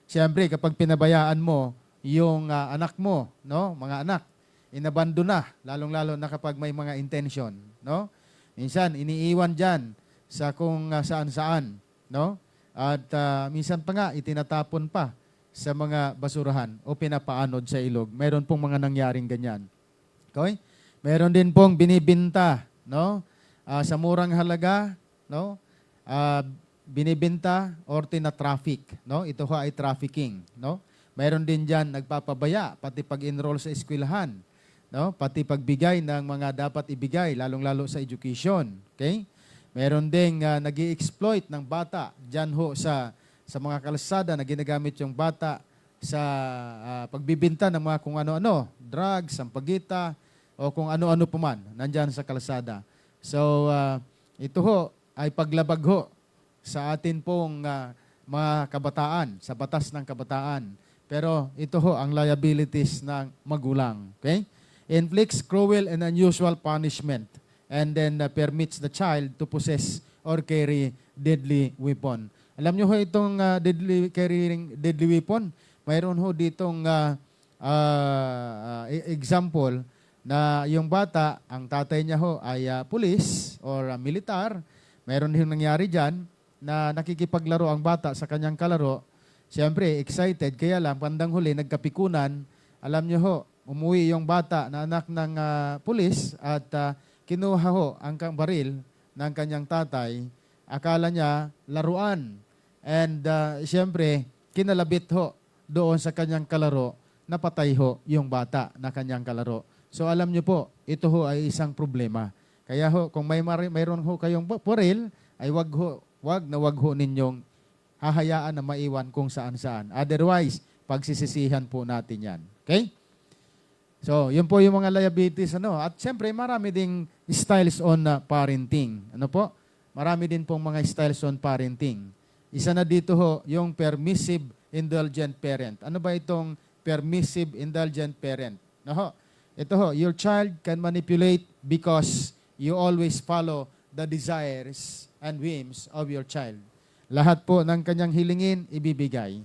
Siyempre, kapag pinabayaan mo yung anak mo, no? Mga anak, inabando na, lalong-lalo na kapag may mga intention, no? Minsan iniiwan diyan sa kung saan-saan, no? At minsan pa nga itinatapon pa sa mga basurahan o pinapaanod sa ilog. Meron pong mga nangyaring ganyan. Okay? Meron din pong binibinta, no? Sa murang halaga, no? Binibinta or tina-traffic, no? Ito ay trafficking, no? Meron din diyan nagpapabaya pati pag-enroll sa eskwelahan, no? Pati pagbigay ng mga dapat ibigay lalong-lalo sa education, okay? Meron ding nag-i-exploit ng bata diyan ho sa mga kalsada na ginagamit yung bata sa pagbibinta ng mga kung ano-ano, drugs, sampagita, o kung ano-ano pa man nandyan sa kalsada. So, ito ho ay paglabag ho sa atin pong mga kabataan, sa batas ng kabataan. Pero ito ho ang liabilities ng magulang. Okay? Inflicts cruel and unusual punishment and then permits the child to possess or carry deadly weapon. Alam nyo ho itong carrying deadly weapon? Mayroon ho ditong example na yung bata, ang tatay niya ho ay police or militar. Mayroon din nangyari dyan na nakikipaglaro ang bata sa kanyang kalaro. Siyempre, excited. Kaya lang, bandang huli, nagkapikunan. Alam nyo ho, umuwi yung bata na anak ng pulis at kinuha ho ang baril ng kanyang tatay. Akala niya laruan. And siyempre, kinalabit ho doon sa kanyang kalaro, napatay ho yung bata na kanyang kalaro. So alam nyo po, ito ho ay isang problema. Kaya ho, kung mayroon ho kayong baril, ay wag ho ninyong hahayaan na maiwan kung saan-saan. Otherwise, pagsisisihan po natin yan. Okay? So, yun po yung mga liabilities. At siyempre, marami ding styles on parenting. Ano po? Marami din pong mga styles on parenting. Isa na dito ho, yung permissive indulgent parent. Ano ba itong permissive indulgent parent? No ho? Ito ho, your child can manipulate because you always follow the desires and whims of your child. Lahat po ng kanyang hilingin, ibibigay.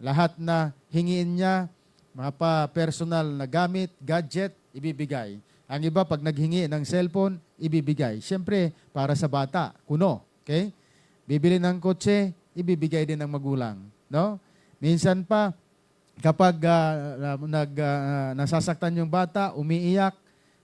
Lahat na hingiin niya, mga personal na gamit, gadget, ibibigay. Ang iba, pag naghingi ng cellphone, ibibigay. Siyempre, para sa bata, kuno. Okay? Bibili ng kotse, ibibigay din ng magulang. No? Minsan pa, kapag nasasaktan yung bata, umiiyak,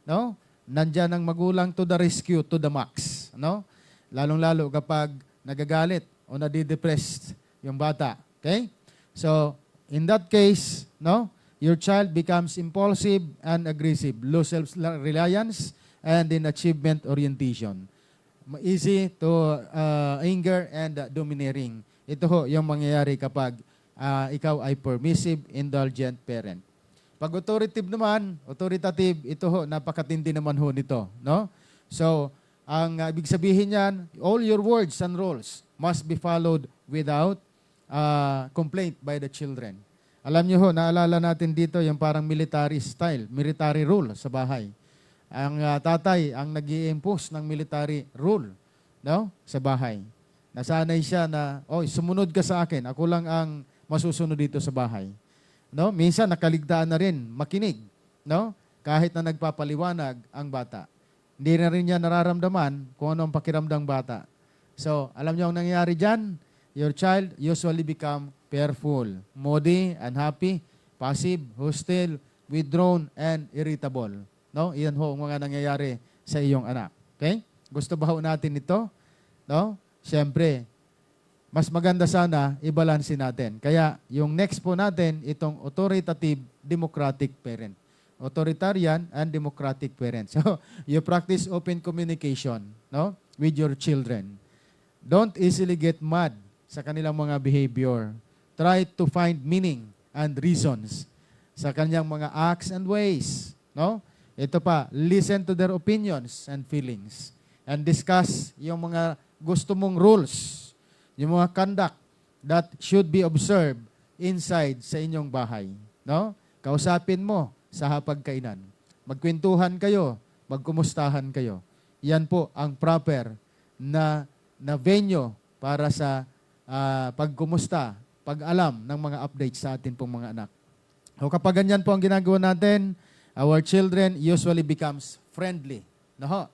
no? Nandyan ang magulang to the rescue, to the max. No? Lalong-lalo kapag nagagalit o nadidepressed yung bata. Okay? So, in that case, no, your child becomes impulsive and aggressive, low self-reliance, and in achievement orientation. Easy to anger and domineering. Ito ho yung mangyayari kapag ikaw ay permissive, indulgent parent. Pag authoritative, ito ho, napakatindi naman ho nito. No? So, ang ibig sabihin niyan, all your words and rules must be followed without complaint by the children. Alam niyo ho, naalala natin dito yung parang military style, military rule sa bahay. Ang tatay ang nag-i-impose ng military rule, no, sa bahay. Nasanay siya na, sumunod ka sa akin, ako lang ang masusunod dito sa bahay. No? Minsan nakaligtaan na rin makinig, no? Kahit na nagpapaliwanag ang bata. Hindi na rin niya nararamdaman kung ano ang pakiramdang bata. So, alam niyo ang nangyayari diyan? Your child usually become fearful, moody, unhappy, passive, hostile, withdrawn, and irritable. No? Iyan ho ang mga nangyayari sa iyong anak. Okay? Gusto ba ho natin ito? No? Siyempre, mas maganda sana i-balance natin. Kaya yung next po natin, itong authoritative democratic parent. Authoritarian and democratic parent. So, you practice open communication, no, with your children. Don't easily get mad sa kanilang mga behavior. Try to find meaning and reasons sa kanilang mga acts and ways, no? Ito pa, listen to their opinions and feelings and discuss yung mga gusto mong rules, yung mga conduct that should be observed inside sa inyong bahay. No? Kausapin mo sa hapagkainan. Magkwentuhan kayo, magkumustahan kayo. Yan po ang proper na venue para sa pagkumusta, pag-alam ng mga updates sa atin pong mga anak. O kapag ganyan po ang ginagawa natin, our children usually becomes friendly. No?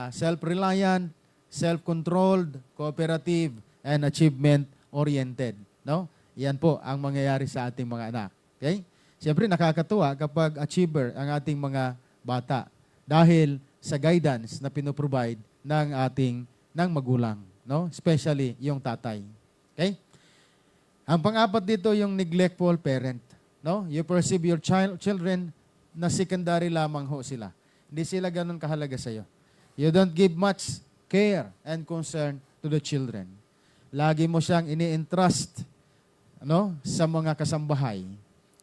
Self-reliant, self-controlled, cooperative, and achievement-oriented. No? Yan po ang mangyayari sa ating mga anak. Okay? Siyempre, nakakatuwa kapag achiever ang ating mga bata dahil sa guidance na pinoprovide ng magulang. No? Especially yung tatay. Okay? Ang pang-apat dito yung neglectful parent. No? You perceive your children na secondary lamang ho sila. Hindi sila ganun kahalaga sa iyo. You don't give much care and concern to the children. Lagi mo siyang ini-entrust, no, sa mga kasambahay.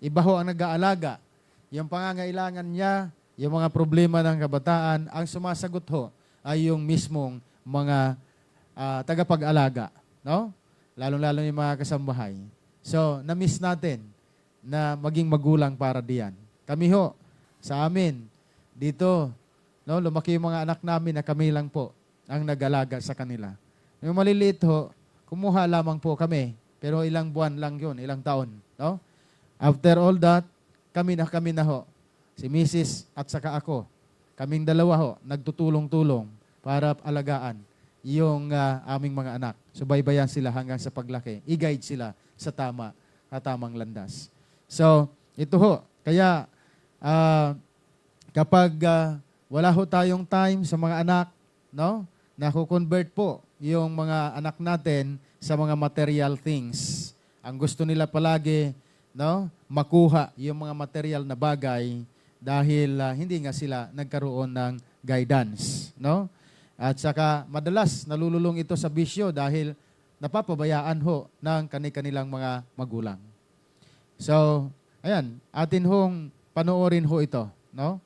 Iba ho ang nag-aalaga. Yung pangangailangan niya, yung mga problema ng kabataan, ang sumasagot ho ay yung mismong mga tagapag-alaga. No? Lalo-lalo yung mga kasambahay. So, na-miss natin na maging magulang para diyan. Kami ho, sa amin, dito, no, lumaki yung mga anak namin na kami lang po ang nag-alaga sa kanila. Yung maliliit ho, kumuha lamang po kami, pero ilang buwan lang yun, ilang taon. No? After all that, kami na ho, si Mrs. at saka ako, kaming dalawa ho, nagtutulong-tulong para alagaan yung aming mga anak. Subaybayan sila hanggang sa paglaki. I-guide sila sa tamang landas. So, ito ho, kaya kapag wala ho tayong time sa mga anak, no? Naku-convert po yung mga anak natin sa mga material things. Ang gusto nila palagi, no? Makuha yung mga material na bagay dahil hindi nga sila nagkaroon ng guidance, no? At saka madalas nalululong ito sa bisyo dahil napapabayaan ho ng kanilang mga magulang. So, ayan, atin hong panoorin ho ito, no?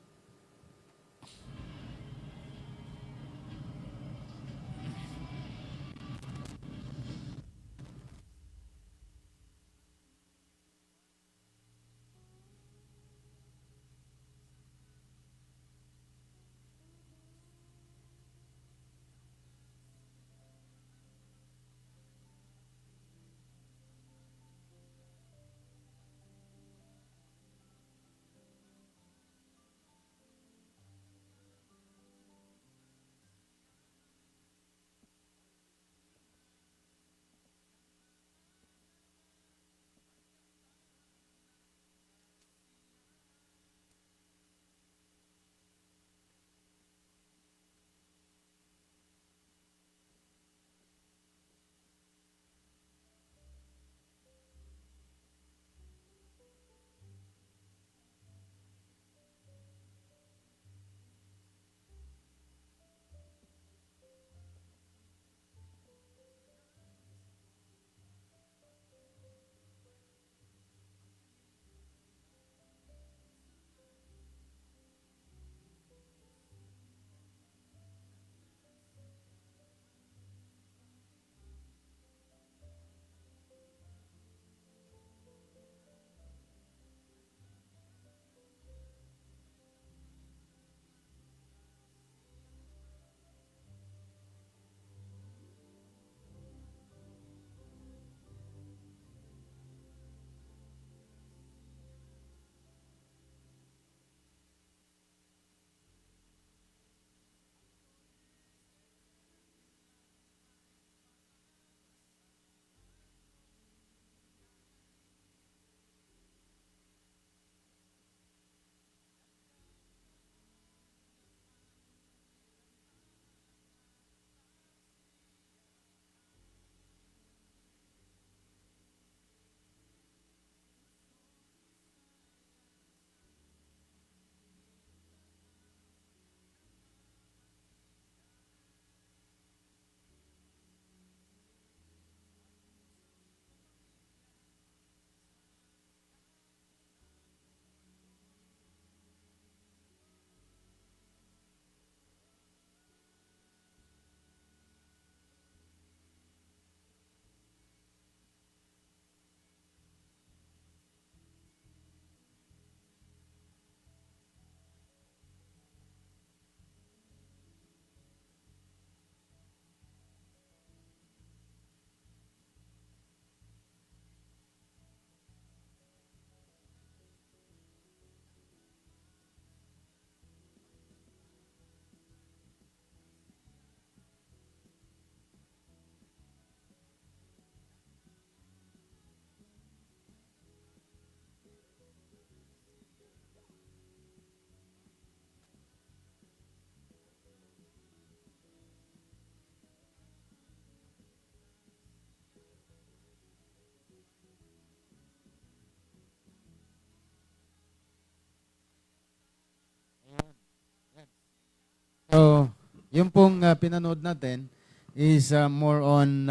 So, yung pong pinanood natin is more on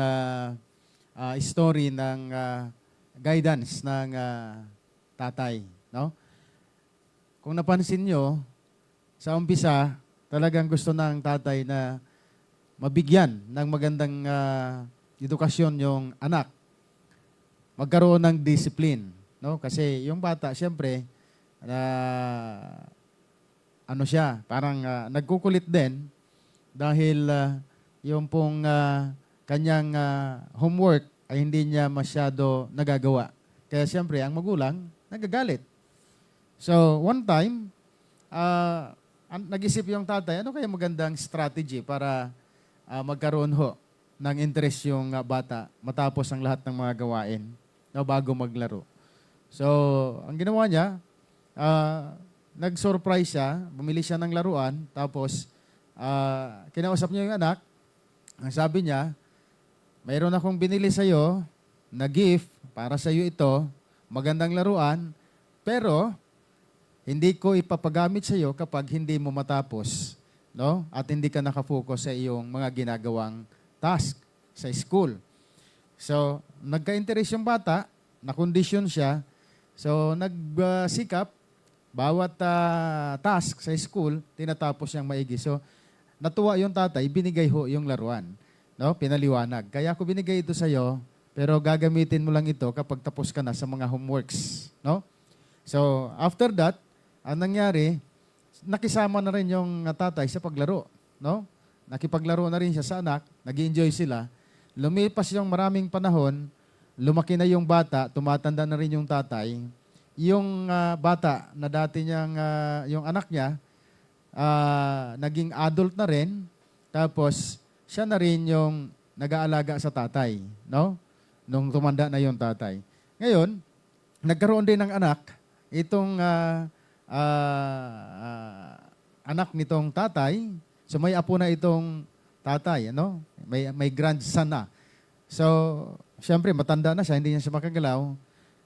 story ng guidance ng tatay, no? Kung napansin nyo, sa umpisa, talagang gusto ng tatay na mabigyan ng magandang edukasyon yung anak. Magkaroon ng discipline, no? Kasi yung bata, siyempre, ano siya, parang nagkukulit din dahil yung pong kanyang homework ay hindi niya masyado nagagawa. Kaya siyempre, ang magulang, nagagalit. So, one time, nag-isip yung tatay, ano kaya magandang strategy para magkaroon ho ng interest yung bata matapos ang lahat ng mga gawain, no, bago maglaro. So, ang ginawa niya, nag-surprise siya, bumili siya ng laruan, tapos kinausap niya yung anak, ang sabi niya, mayroon akong binili sa'yo na gift, para sa'yo ito, magandang laruan, pero hindi ko ipapagamit sa'yo kapag hindi mo matapos, no? At hindi ka nakafocus sa iyong mga ginagawang task sa school. So, nagka-interest yung bata, na-condition siya, so nagsikap, bawat task sa school, tinatapos niyang maigi. So, natuwa yung tatay, binigay ho yung laruan, no? Pinaliwanag. Kaya ako binigay ito sa'yo, pero gagamitin mo lang ito kapag tapos ka na sa mga homeworks, no? So, after that, ang nangyari, nakisama na rin yung tatay sa paglaro, no? Nakipaglaro na rin siya sa anak, nag-enjoy sila. Lumipas yung maraming panahon, lumaki na yung bata, tumatanda na rin yung tatay. Yung bata na dati niyang, yung anak niya, naging adult na rin, tapos siya na rin yung nag-aalaga sa tatay, no? Nung tumanda na yung tatay. Ngayon, nagkaroon din ng anak, itong anak nitong tatay, so may apo na itong tatay, ano? May grandson na. So, siyempre, matanda na siya, hindi niya siya makagalaw,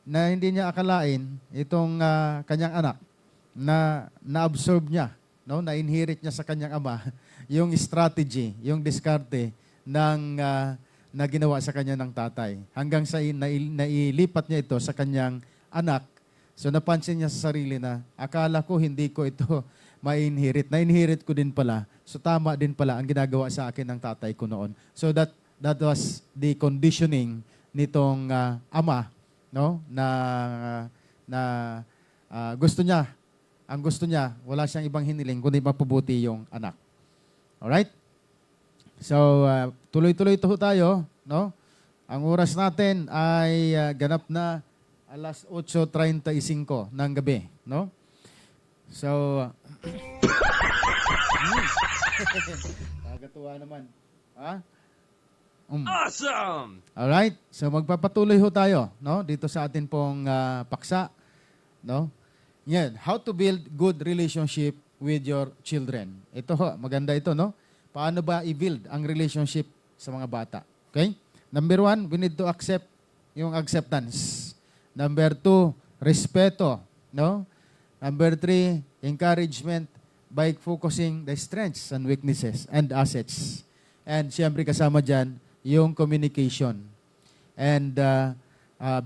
na hindi niya akalain itong kanyang anak na na-absorb niya, no? Na-inherit niya sa kanyang ama yung strategy, yung diskarte ng na ginawa sa kanya ng tatay. Hanggang sa nailipat niya ito sa kanyang anak. So napansin niya sa sarili na, akala ko hindi ko ito ma-inherit. Na-inherit ko din pala. So tama din pala ang ginagawa sa akin ng tatay ko noon. So that was the conditioning nitong ama, no? Na gusto niya, ang gusto niya, wala siyang ibang hiniling kundi mapabuti yung anak. Alright? So, tuloy-tuloy tayo, no? Ang oras natin ay ganap na alas 8:35 ng gabi, no? So, kagatuwa naman. Ha? Awesome! Alright, so magpapatuloy ho tayo, no? Dito sa atin pong paksa, no? Yan, how to build good relationship with your children. Ito ho, maganda ito, no? Paano ba i-build ang relationship sa mga bata? Okay? Number 1, we need to accept yung acceptance. Number 2, respeto, no? Number 3, encouragement by focusing the strengths and weaknesses and assets. And siyempre kasama dyan, yung communication. And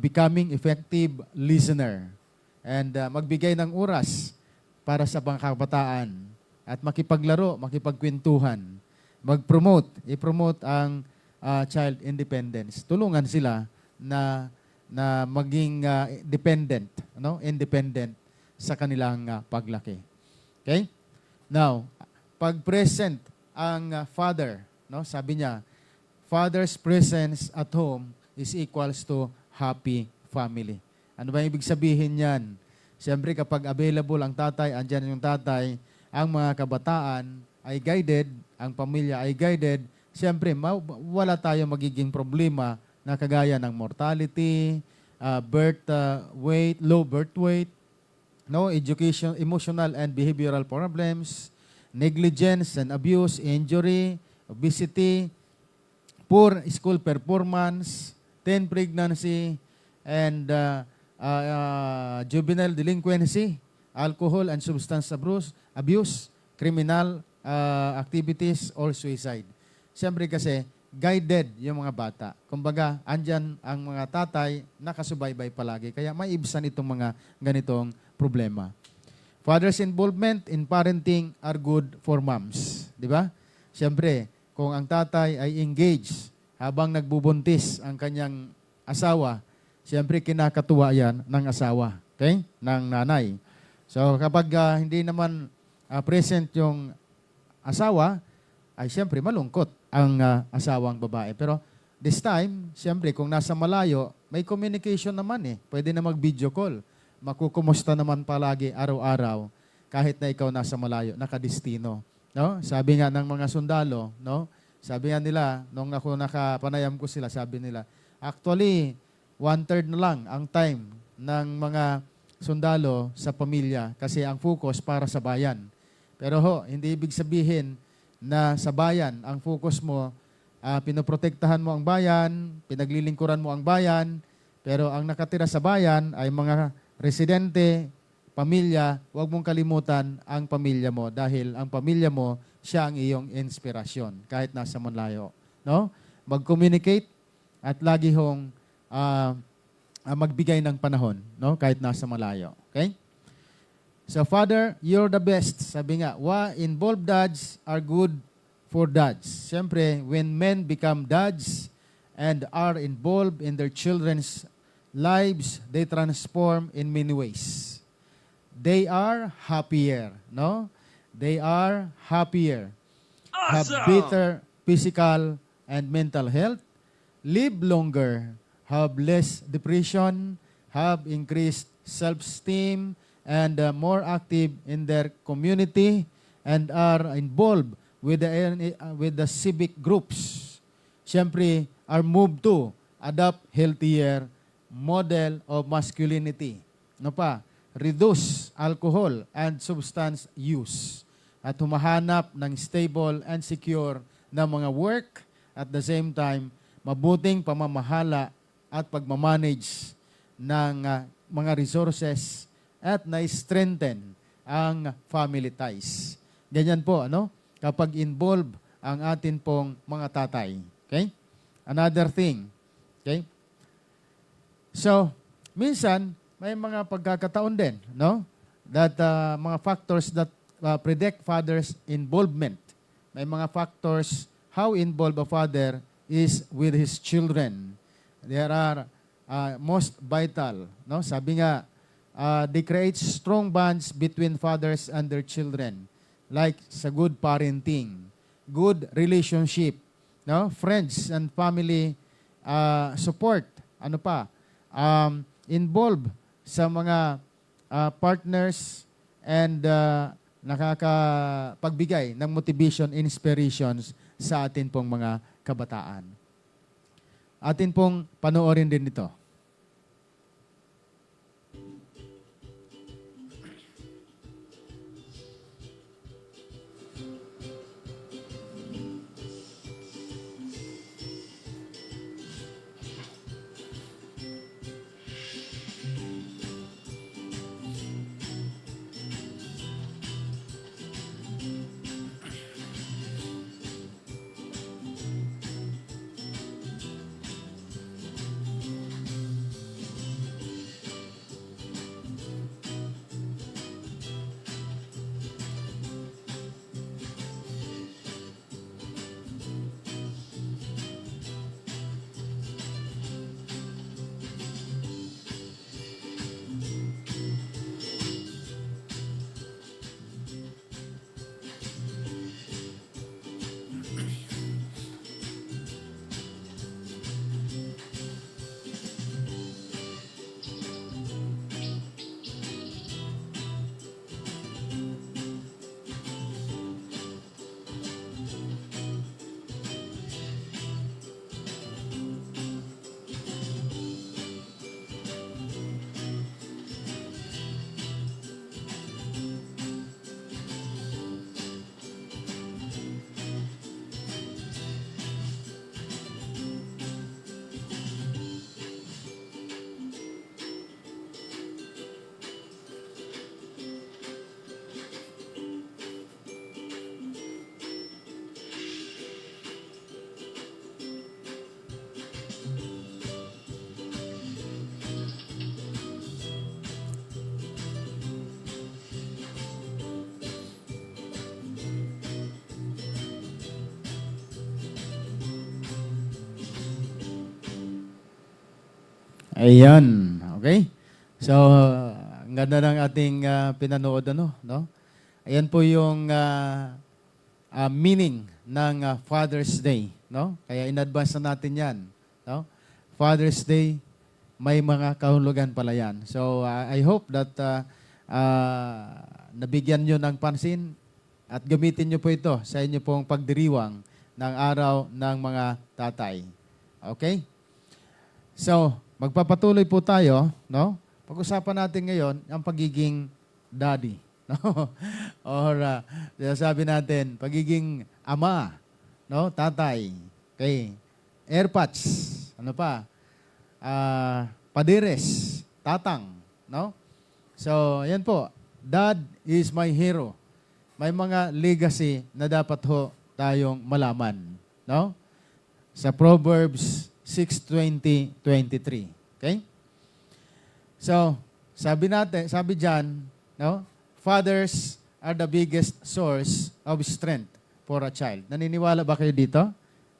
becoming effective listener. And magbigay ng oras para sa pangkabataan. At makipaglaro, makipagkwentuhan. Mag-promote, i-promote ang child independence. Tulungan sila na maging dependent, no? Independent sa kanilang paglaki. Okay? Now, pag present ang father, no? Sabi niya, father's presence at home is equals to happy family. Ano ba ibig sabihin niyan? Siyempre kapag available ang tatay, andyan yung tatay, ang mga kabataan ay guided, ang pamilya ay guided, siyempre wala tayong magiging problema na kagaya ng mortality, low birth weight, no, education, emotional and behavioral problems, negligence and abuse, injury, obesity, poor school performance, teen pregnancy, and juvenile delinquency, alcohol and substance abuse, criminal activities or suicide. Siyempre kasi, guided yung mga bata. Kumbaga, andyan ang mga tatay nakasubaybay palagi. Kaya may ibsan itong mga ganitong problema. Father's involvement in parenting are good for moms. Di ba? Siyempre, kung ang tatay ay engaged habang nagbubuntis ang kanyang asawa, siyempre kinakatuwa yan ng asawa, okay? Ng nanay. So kapag hindi naman present yung asawa, ay siyempre malungkot ang asawang babae. Pero this time, siyempre kung nasa malayo, may communication naman eh. Pwede na mag-video call. Makukumusta naman palagi araw-araw kahit na ikaw nasa malayo, nakadestino. No? Sabi nga ng mga sundalo, no? Sabi nga nila, nung ako nakapanayam ko sila, sabi nila, actually, 1/3 na lang ang time ng mga sundalo sa pamilya kasi ang focus para sa bayan. Pero hindi ibig sabihin na sa bayan, ang focus mo, pinoprotektahan mo ang bayan, pinaglilingkuran mo ang bayan, pero ang nakatira sa bayan ay mga residente, pamilya, huwag mong kalimutan ang pamilya mo dahil ang pamilya mo, siya ang iyong inspirasyon kahit nasa malayo. No? Mag-communicate at lagi hong magbigay ng panahon, no? Kahit nasa malayo. Okay? So, Father, you're the best. Sabi nga, involved dads are good for dads. Siyempre, when men become dads and are involved in their children's lives, they transform in many ways. They are happier, no? They are happier. Have better physical and mental health, live longer, have less depression, have increased self-esteem, and more active in their community, and are involved with the civic groups. Siyempre, are moved to adopt healthier model of masculinity. Ano pa? Reduce alcohol and substance use. At humahanap ng stable and secure na mga work, at the same time, mabuting pamamahala at pagmamanage ng mga resources at na-strengthen ang family ties. Ganyan po, ano? Kapag involved ang atin pong mga tatay. Okay? Another thing. Okay? So, minsan, may mga pagkakataon din, no? That mga factors that predict father's involvement. May mga factors how involved a father is with his children. There are most vital, no? Sabi nga, they create strong bonds between fathers and their children, like sa good parenting, good relationship, no? Friends and family support. Ano pa? Involved sa mga partners and nakakapagbigay ng motivation, inspirations sa atin pong mga kabataan. Atin pong panoorin din ito. Ayan. Okay? So, ang ganda ng ating pinanood, no? Ayan po yung meaning ng Father's Day, no? Kaya in advance na natin 'yan, no? Father's Day, may mga kahulugan pala 'yan. So, I hope that nabigyan niyo ng pansin at gamitin niyo po ito sa inyo pong pagdiriwang ng araw ng mga tatay. Okay? So, magpapatuloy po tayo, no? Pag-usapan natin ngayon ang pagiging daddy, no? Or sabi natin, pagiging ama, no? Tatay. Okay. Airpods, ano pa? Padires, tatang, no? So, ayan po. Dad is my hero. May mga legacy na dapat ho tayong malaman, no? Sa Proverbs 6:20-23. Okay? So, sabi diyan, no? Fathers are the biggest source of strength for a child. Naniniwala ba kayo dito?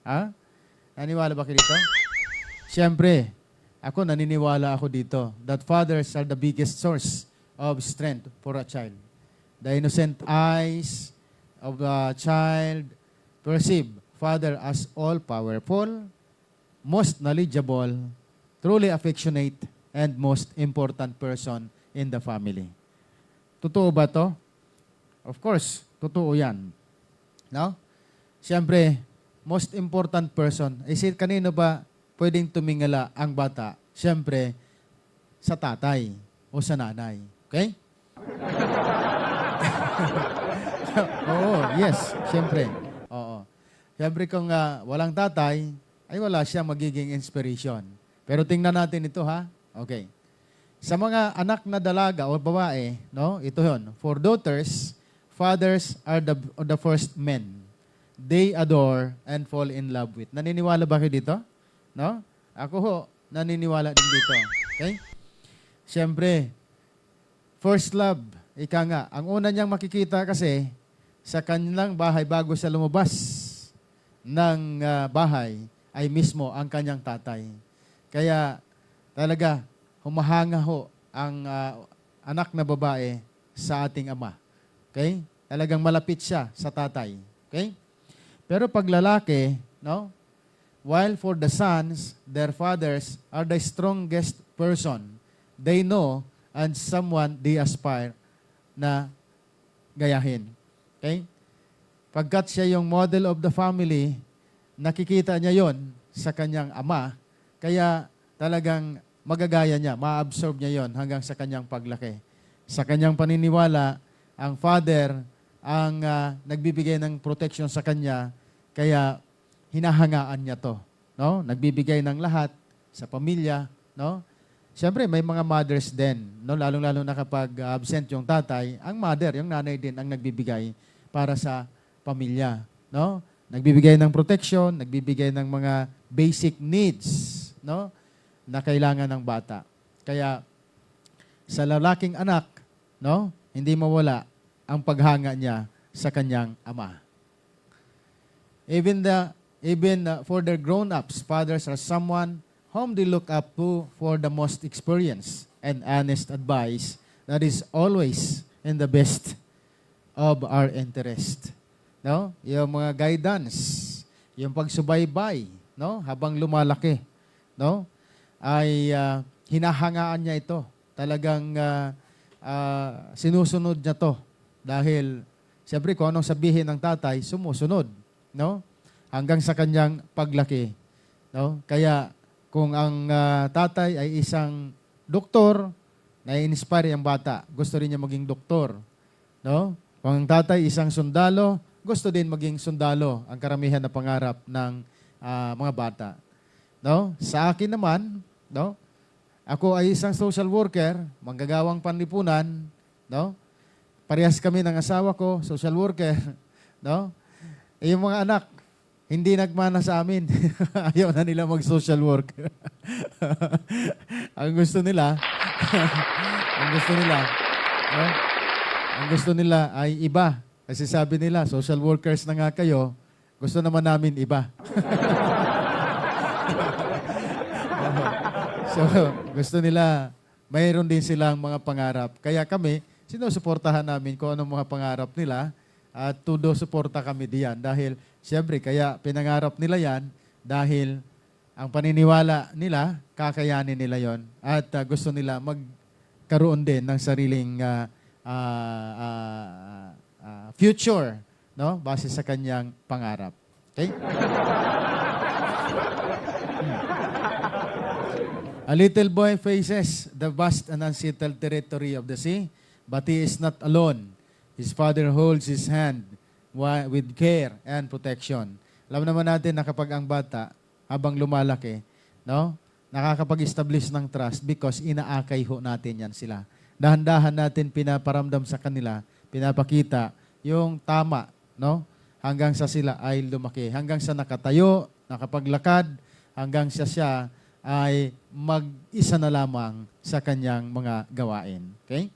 Ha? Naniniwala ba kayo dito? Siyempre, ako naniniwala ako dito that fathers are the biggest source of strength for a child. The innocent eyes of a child perceive Father as all-powerful, most knowledgeable, truly affectionate, and most important person in the family. Totoo ba to? Of course, totoo yan. No? Siyempre, most important person, kanino ba pwedeng tumingala ang bata? Siyempre, sa tatay o sa nanay. Okay? Oo, yes, siyempre. Oo. Siyempre kung walang tatay, ay wala siya magiging inspiration. Pero tingnan natin ito ha. Okay. Sa mga anak na dalaga o babae, no? Ito 'yon. For daughters, fathers are the first men. They adore and fall in love with. Naniniwala ba kayo dito? No? Ako ho, naniniwala din dito. Okay? Siyempre, first love, ika nga. Ang una niyang makikita kasi sa kanilang bahay bago siya lumabas ng bahay ay mismo ang kanyang tatay. Kaya talaga, humahanga ho ang anak na babae sa ating ama. Okay? Talagang malapit siya sa tatay. Okay? Pero pag lalaki, no? While for the sons, their fathers are the strongest person. They know and someone they aspire na gayahin. Okay? Pagkat siya yung model of the family, nakikita niya yon sa kanyang ama, kaya talagang magagaya niya, ma-absorb niya yon hanggang sa kanyang paglaki. Sa kanyang paniniwala, ang father ang nagbibigay ng protection sa kanya, kaya hinahangaan niya to. No? Nagbibigay ng lahat sa pamilya. No? Siyempre, may mga mothers din. No? Lalong-lalo na kapag absent yung tatay, ang mother, yung nanay din ang nagbibigay para sa pamilya. No? Nagbibigay ng protection, nagbibigay ng mga basic needs, no? Na kailangan ng bata. Kaya sa lalaking anak, no? Hindi mawala ang paghanga niya sa kanyang ama. Even for their grown-ups, fathers are someone whom they look up to for the most experience and honest advice that is always in the best of our interest. No? Yung mga guidance, yung pagsubaybay, no? Habang lumalaki, no? Ay hinahangaan niya ito. Talagang sinusunod niya to. Dahil, siyempre, kung anong sabihin ng tatay, sumusunod, no? Hanggang sa kanyang paglaki, no? Kaya, kung ang tatay ay isang doktor, na-inspire ang bata, gusto rin niya maging doktor, no? Kung ang tatay isang sundalo, gusto din maging sundalo, ang karamihan na pangarap ng mga bata. No? Sa akin naman, no? Ako ay isang social worker, manggagawang panlipunan, no? Parehas kami ng asawa ko, social worker, no? Yung mga anak, hindi nagmana sa amin. Ayaw na nila mag-social work. Ang gusto nila, no? Ang gusto nila ay iba. Kasi sabi nila, social workers na nga kayo, gusto naman namin iba. So, gusto nila, mayroon din silang mga pangarap. Kaya kami, sinusuportahan namin kung anong mga pangarap nila at todo suporta kami diyan. Dahil, siyempre, kaya pinangarap nila yan dahil ang paniniwala nila, kakayanin nila yon at gusto nila magkaroon din ng sariling future, no? Base sa kanyang pangarap. Okay? A little boy faces the vast and unsettled territory of the sea, but he is not alone. His father holds his hand with care and protection. Alam naman natin na kapag ang bata, habang lumalaki, no, nakakapag-establish ng trust because inaakay ho natin yan sila. Dahan-dahan natin pinaparamdam sa kanila, pinapakita yung tama, no, hanggang sa sila ay lumaki. Hanggang sa nakatayo, nakapaglakad, hanggang sa siya ay mag-isa na lamang sa kanyang mga gawain. Okay?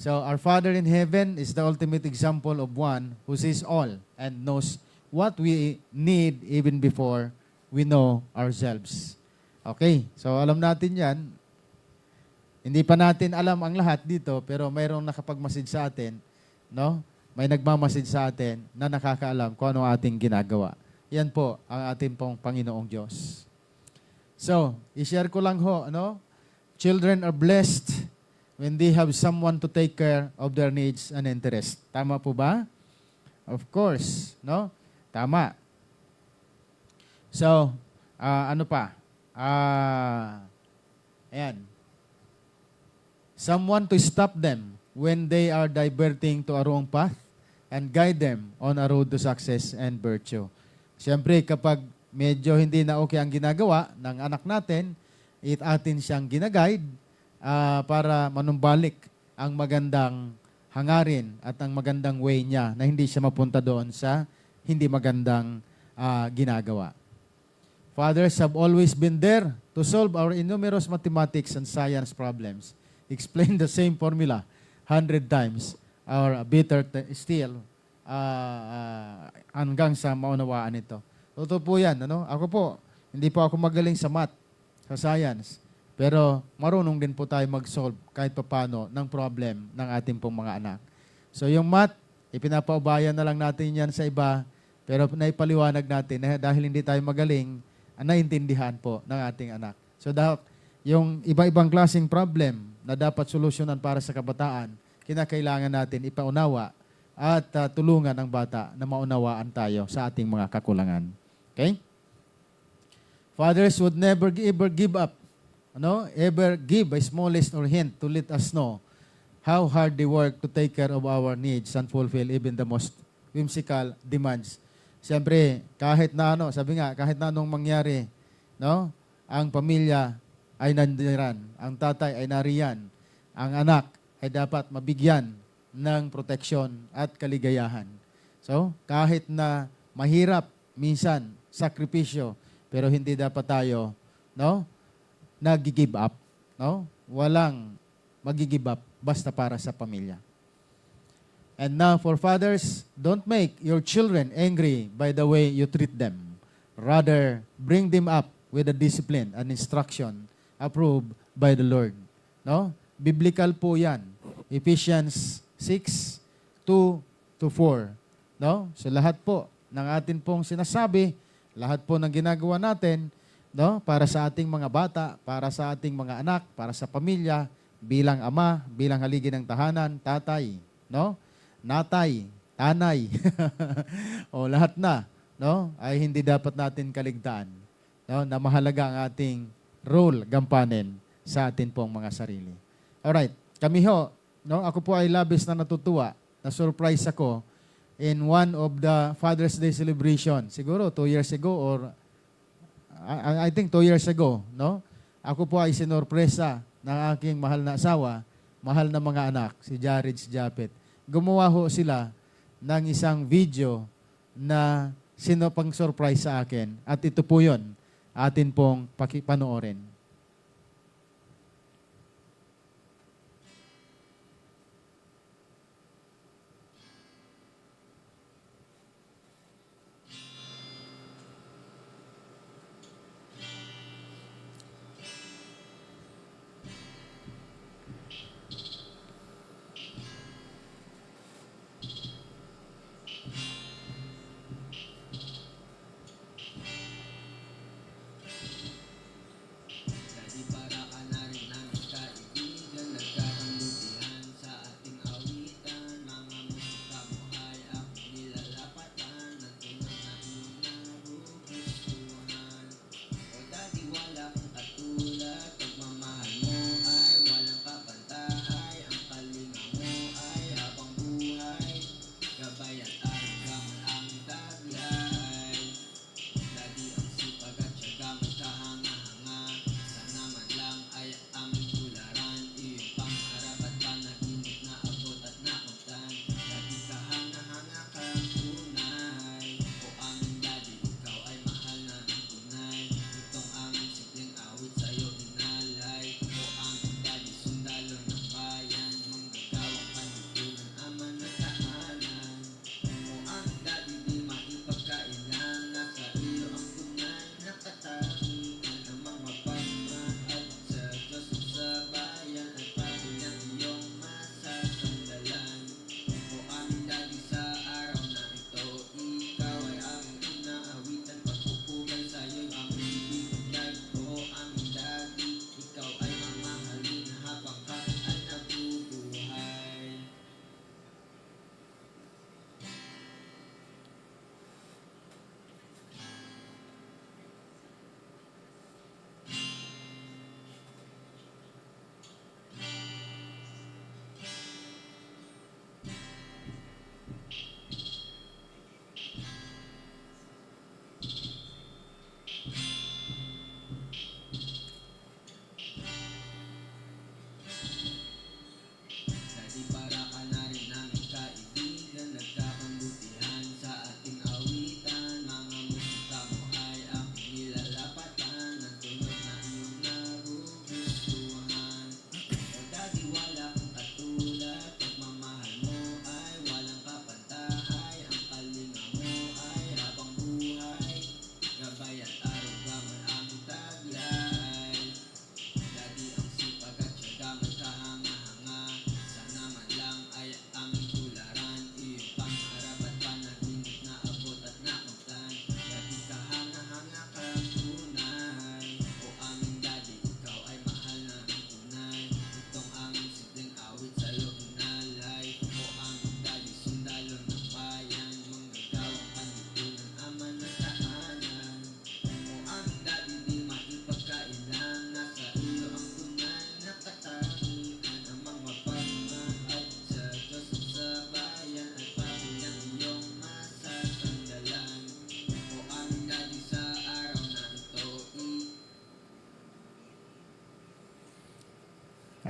So, our Father in heaven is the ultimate example of one who sees all and knows what we need even before we know ourselves. Okay? So, alam natin yan. Hindi pa natin alam ang lahat dito, pero mayroong nakapagmasid sa atin, no? May nagmamasid sa atin na nakakaalam kung ano ating ginagawa. Yan po ang ating pong Panginoong Diyos. So, i-share ko lang ho, no? Children are blessed when they have someone to take care of their needs and interests. Tama po ba? Of course, no? Tama. So, ano pa? Ayan. Someone to stop them when they are diverting to a wrong path and guide them on a road to success and virtue. Siyempre, kapag medyo hindi na okay ang ginagawa ng anak natin, atin siyang ginaguide para manumbalik ang magandang hangarin at ang magandang way niya na hindi siya mapunta doon sa hindi magandang ginagawa. Fathers have always been there to solve our innumerous mathematics and science problems. Explain the same formula 100 times or better still hanggang sa maunawaan ito. Totoo po yan. Ano? Ako po, hindi po ako magaling sa math, sa science. Pero marunong din po tayo mag-solve kahit papano ng problem ng ating pong mga anak. So yung math, ipinapaubayan na lang natin yan sa iba, pero naipaliwanag natin na dahil hindi tayo magaling, naintindihan po ng ating anak. So yung iba-ibang klaseng problem na dapat solusyonan para sa kabataan, kinakailangan natin ipaunawa at tulungan ang bata na maunawaan tayo sa ating mga kakulangan. Okay? Fathers would never ever give up, ever give a smallest or hint to let us know how hard they work to take care of our needs and fulfill even the most whimsical demands. Siyempre, kahit na kahit na anong mangyari, ang pamilya ay nandiyan, ang tatay ay nariyan, ang anak ay dapat mabigyan ng proteksyon at kaligayahan. So, kahit na mahirap minsan, sakripisyo, pero hindi dapat tayo, nag-give up, Walang mag-give up basta para sa pamilya. And now for fathers, don't make your children angry by the way you treat them. Rather, bring them up with a discipline and instruction approved by the Lord. Biblical po 'yan. Ephesians 6:2-4. So lahat po ng atin pong sinasabi, lahat po ng ginagawa natin, para sa ating mga bata, para sa ating mga anak, para sa pamilya, bilang ama, bilang haligi ng tahanan, tatay, natay, tanay, o lahat na, ay hindi dapat natin kaligtaan, na mahalaga ang ating role, gampanin sa atin pong mga sarili. Alright, kami ako po ay labis na natutuwa, na surprise ako in one of the Father's Day celebration. Siguro 2 years ago or I think 2 years ago, Ako po ay sinorpresa ng aking mahal na asawa, mahal na mga anak, si Jared, si Japet. Gumawa ho sila ng isang video na pang surprise sa akin. At ito po yun, atin pong panoorin.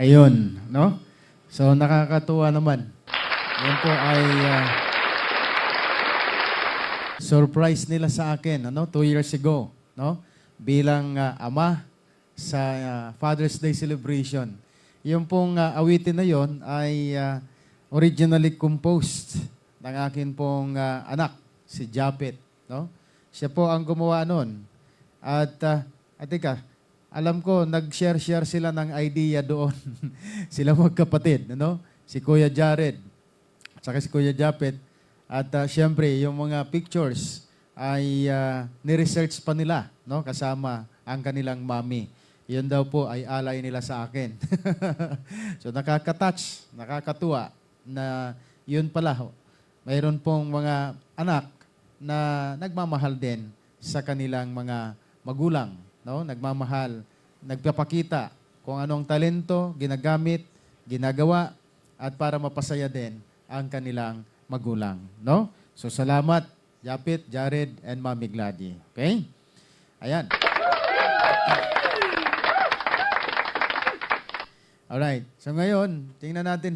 Ayun, no? So, nakakatuwa naman. Yan po ay surprise nila sa akin, 2 years ago, no? Bilang ama sa Father's Day celebration. Yung pong awitin na yon ay originally composed ng akin pong anak, si Japet, no? Siya po ang gumawa nun. At teka, alam ko, nag-share sila ng idea doon. Sila magkapatid, si Kuya Jared, at saka si Kuya Japet. At syempre, yung mga pictures ay ni-research pa nila, kasama ang kanilang mami. Yun daw po ay alay nila sa akin. So nakaka-touch, nakakatuwa na yun pala. Mayroon pong mga anak na nagmamahal din sa kanilang mga magulang. Nagmamahal, nagpapakita kung anong talento, ginagamit, ginagawa, at para mapasaya din ang kanilang magulang. So salamat, Japet, Jared, and Mami Gladys. Okay? Ayan. Alright. So ngayon, tingnan natin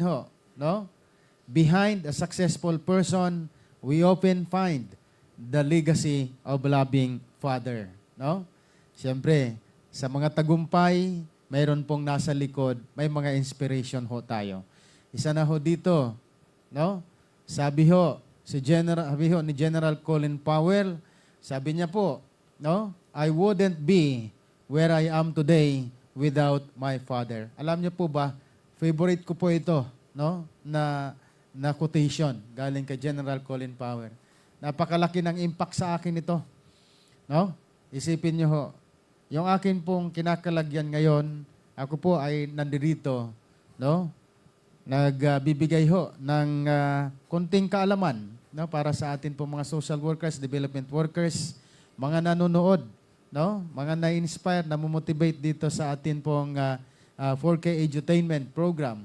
Behind a successful person, we often find the legacy of a loving father. Siyempre, sa mga tagumpay, mayroon pong nasa likod, may mga inspiration tayo. Isa na dito, Sabi ni General Colin Powell, sabi niya po, I wouldn't be where I am today without my father. Alam niyo po ba, favorite ko po ito, na quotation galing kay General Colin Powell. Napakalaki ng impact sa akin ito. Isipin niyo yung akin pong kinakalagyan ngayon, ako po ay nandirito, nagbibigay ng konting kaalaman para sa atin po mga social workers, development workers, mga nanonood, mga na-inspire, na-motivate dito sa atin pong 4K Edutainment program,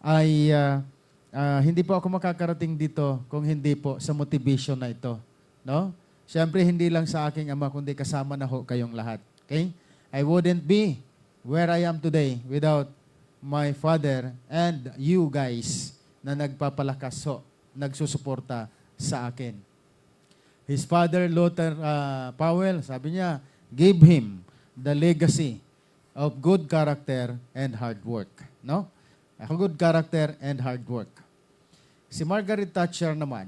ay hindi po ako makakarating dito kung hindi po sa motivation na ito. Siyempre, hindi lang sa aking ama, kundi kasama na kayong lahat. Okay? I wouldn't be where I am today without my father and you guys na nagpapalakas nagsusuporta sa akin. His father, Luther Powell, sabi niya, gave him the legacy of good character and hard work. Good character and hard work. Si Margaret Thatcher naman,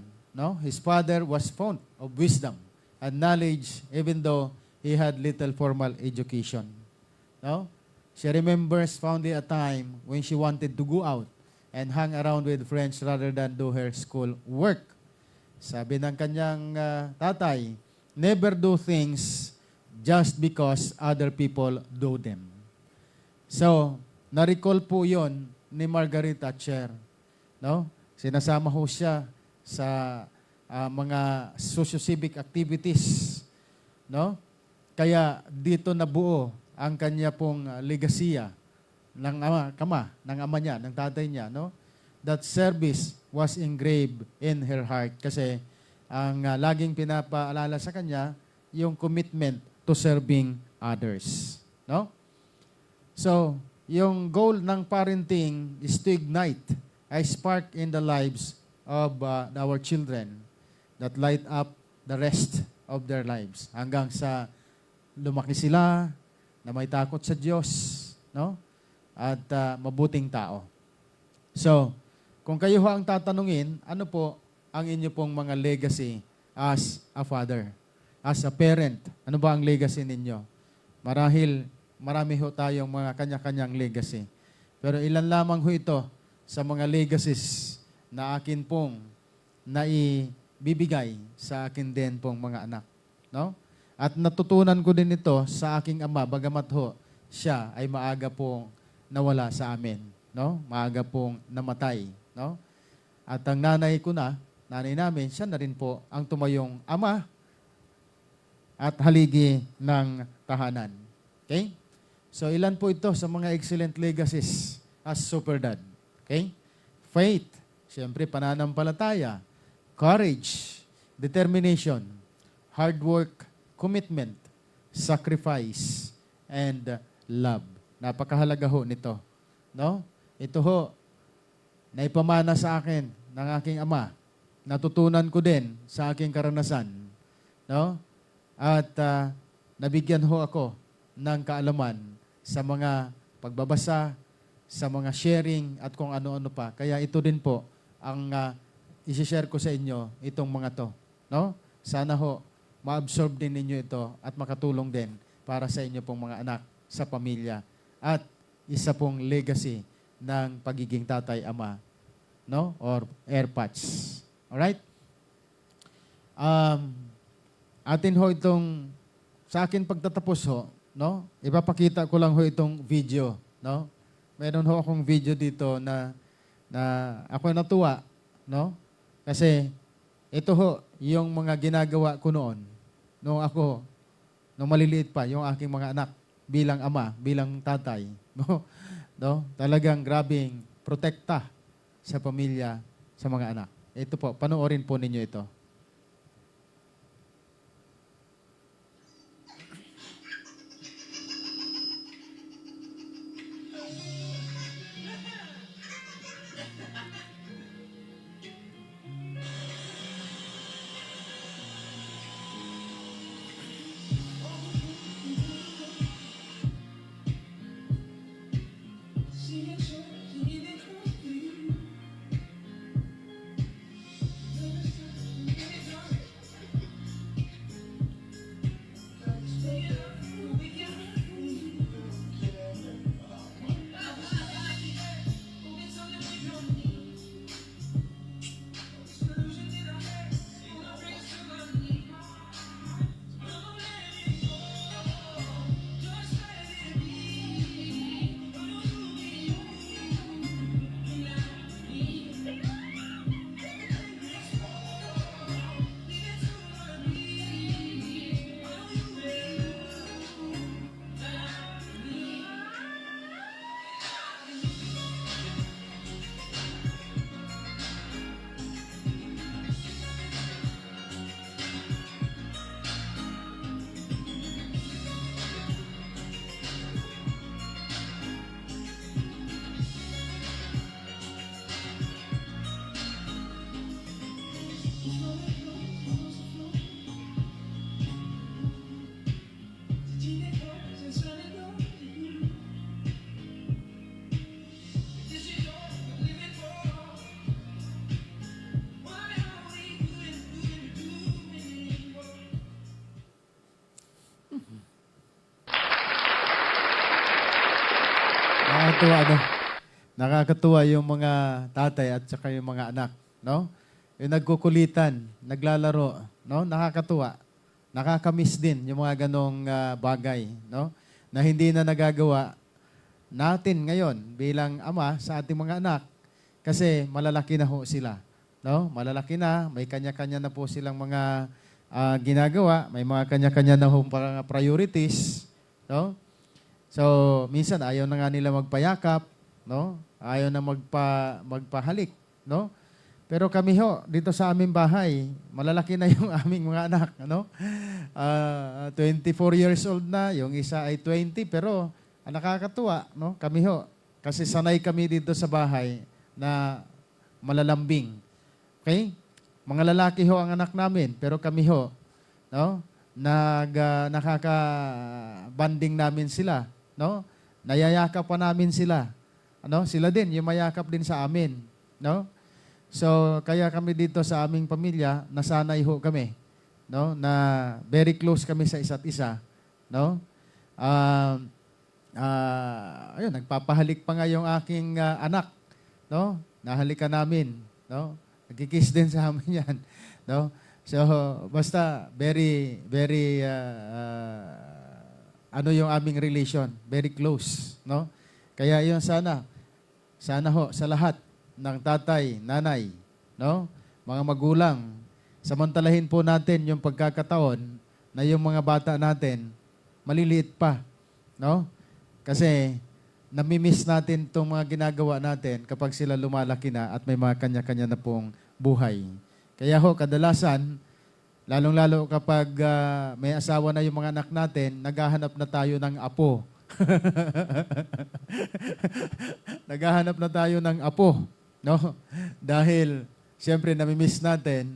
his father was fond of wisdom and knowledge even though he had little formal education. She remembers founding a time when she wanted to go out and hang around with friends rather than do her school work. Sabi ng kanyang tatay, never do things just because other people do them. So, na-recall po yon ni Margaret Thatcher. Sinasama siya sa mga socio-civic activities. Kaya dito nabuo ang kanya pong legasiya ng ama niya, ng tatay niya, That service was engraved in her heart kasi ang laging pinapaalala sa kanya yung commitment to serving others, So, yung goal ng parenting is to ignite a spark in the lives of our children that light up the rest of their lives hanggang sa lumaki sila na may takot sa Diyos, at mabuting tao. So, kung kayo ang tatanungin, ano po ang inyo pong mga legacy as a father, as a parent? Ano ba ang legacy ninyo? Marahil marami tayong mga kanya-kanyang legacy. Pero ilan lamang ito sa mga legacies na akin pong naibibigay sa akin din pong mga anak. At natutunan ko din ito sa aking ama, bagamat siya ay maaga pong nawala sa amin. Maaga pong namatay. At ang nanay namin, siya na rin po ang tumayong ama at haligi ng tahanan. Okay? So ilan po ito sa mga excellent legacies as super dad. Okay? Faith, siyempre pananampalataya, courage, determination, hard work, commitment, sacrifice, and love. Napakahalaga nito no? Ito ho, naipamana sa akin ng aking ama. Natutunan ko din sa aking karanasan, no? At nabigyan ho ako ng kaalaman sa mga pagbabasa, sa mga sharing at kung ano-ano pa. Kaya ito din po ang isi-share ko sa inyo itong mga to, no? Sana ho ma-absorb din ninyo ito at makatulong din para sa inyo pong mga anak sa pamilya at isa pong legacy ng pagiging tatay ama, no? Or airpods. Alright? Atin ho itong sa akin pagtatapos ho, no? Ipapakita ko lang ho itong video, no? Meron ho akong video dito na ako natuwa, no? Kasi ito ho yung mga ginagawa ko noon nung maliliit pa yung aking mga anak bilang ama, bilang tatay, no? No? Talagang grabing protekta sa pamilya, sa mga anak. Ito po, panoorin po ninyo ito. Nakakatuwa yung mga tatay at saka yung mga anak, no? Yung nagkukulitan, naglalaro, no? Nakakatuwa. Nakakamiss din yung mga ganong bagay, no? Na hindi na nagagawa natin ngayon bilang ama sa ating mga anak kasi malalaki na ho sila, no? Malalaki na, may kanya-kanya na po silang mga ginagawa, may mga kanya-kanya na ho priorities, no? So, minsan ayaw na nga nila magpayakap, no? Ayaw na magpahalik, no? Pero kami ho, dito sa aming bahay, malalaki na yung aming mga anak, ano? 24 years old na, yung isa ay 20, pero nakakatuwa, no? Kami ho, kasi sanay kami dito sa bahay na malalambing. Okay? Mga lalaki ho ang anak namin, pero kami ho, no? Nakaka-banding namin sila, no? Nayayakap pa namin sila. Ano? Sila din, yung mayakap din sa amin, no? So, kaya kami dito sa aming pamilya, nasanay ho kami, no? Na very close kami sa isa't isa, no? Ayun, nagpapahalik pa nga yung aking anak, no? Nahalikan namin, no? Nagkikiss din sa amin yan, no? So, basta very ano yung aming relation, very close, no? Kaya yun sana ho sa lahat ng tatay, nanay, no? Mga magulang, samantalahin po natin yung pagkakataon na yung mga bata natin maliliit pa, no? Kasi namimiss natin itong mga ginagawa natin kapag sila lumalaki na at may mga kanya-kanya na pong buhay. Kaya ho, kadalasan, lalong-lalo kapag may asawa na yung mga anak natin, naghahanap na tayo ng apo Naghahanap na tayo ng apo, no? Dahil siyempre namimiss natin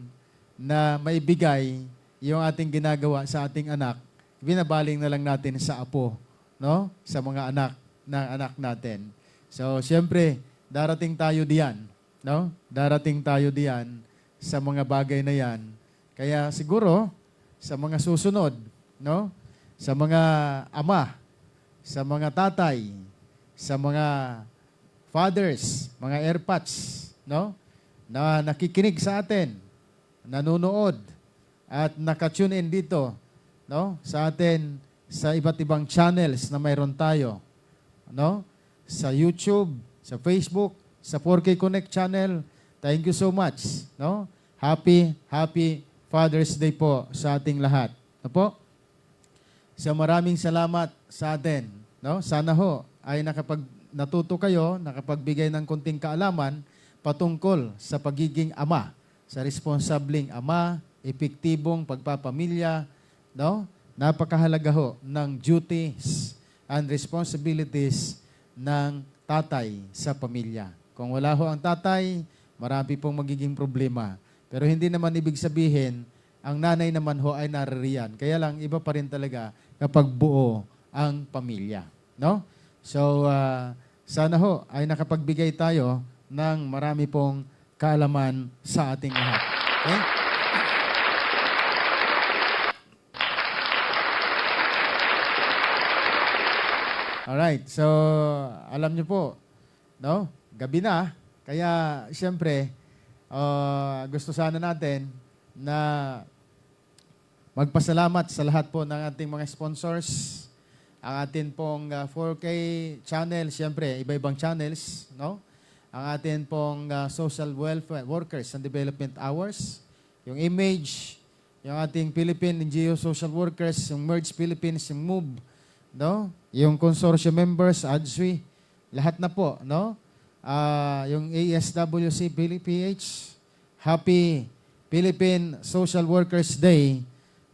na maibigay yung ating ginagawa sa ating anak, binabaling na lang natin sa apo, no? Sa mga anak natin. So, siyempre, darating tayo diyan, no? Darating tayo diyan sa mga bagay na yan. Kaya siguro, sa mga susunod, no? Sa mga ama, sa mga tatay, sa mga fathers, mga airpods, no? Na nakikinig sa atin, nanonood, at naka-tune in dito, no? Sa atin, sa iba't ibang channels na mayroon tayo, no? Sa YouTube, sa Facebook, sa 4K Connect channel. Thank you so much, no? Happy Father's Day po sa ating lahat. No po? So maraming salamat sa atin, no? Sana ho ay natuto kayo, nakapagbigay ng konting kaalaman patungkol sa pagiging ama, sa responsableng ama, epektibong pagpapamilya, no? Napakahalaga ho ng duties and responsibilities ng tatay sa pamilya. Kung wala ho ang tatay, marami pong magiging problema. Pero hindi naman ibig sabihin, ang nanay naman ho ay naririyan. Kaya lang, iba pa rin talaga kapag buo ang pamilya. No? So, sana ho ay nakapagbigay tayo ng marami pong kaalaman sa ating lahat. Okay? Alright, so alam niyo po, no? Gabi na, kaya siyempre, gusto sana natin na magpasalamat sa lahat po ng ating mga sponsors, ang atin pong 4K channel, siyempre, iba-ibang channels, no? Ang atin pong social welfare workers and development hours, yung image, yung ating Philippine NGO social workers, yung Merge Philippines, yung MOVE, no? Yung consortium members, ADSWI, lahat na po, no? Yung ASWC PH, Happy Philippine Social Workers Day,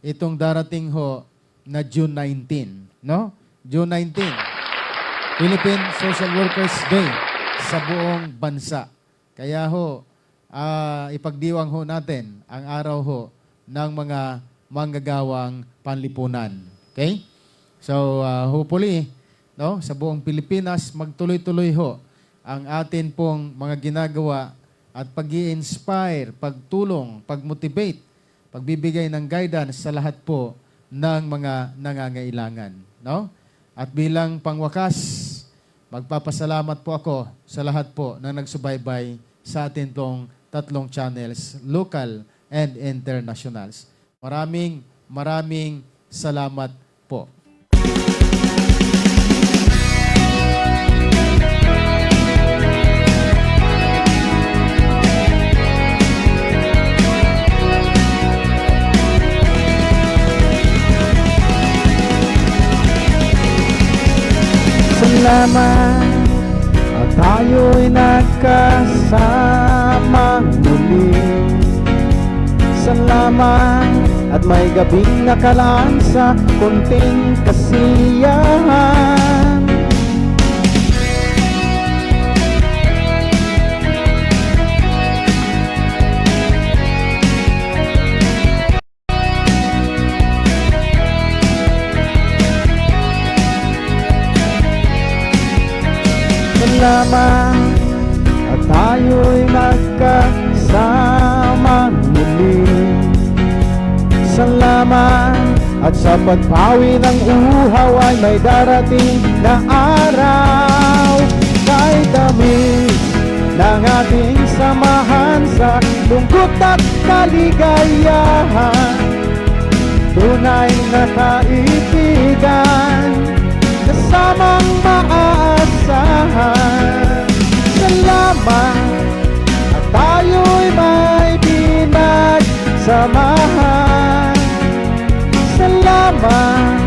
itong darating ho na June 19, no? June 19, Philippine Social Workers Day sa buong bansa. Kaya ho, ipagdiwang ho natin ang araw ho ng mga manggagawang panlipunan. Okay? So, hopefully, no, sa buong Pilipinas, magtuloy-tuloy ho ang atin pong mga ginagawa at pag-i-inspire, pagtulong, pag-motivate, pagbibigay ng guidance sa lahat po ng mga nangangailangan. No? At bilang pangwakas, magpapasalamat po ako sa lahat po na nagsubaybay sa atin tong 3 channels, local and internationals. Maraming salamat po. Salamat at tayo'y nagkasama muli. Salamat at may gabing nakalaan sa kunting kasiyahan. Salamat at tayo'y nagkasama muli. Salamat at sa pagpawi ng uhaw ay may darating na araw. Kay tamis ng ating samahan sa lungkot at kaligayahan, tunay na kaibigan, kasamang maaasahan. Salamat at tayo'y may pinagsamahan. Salamat,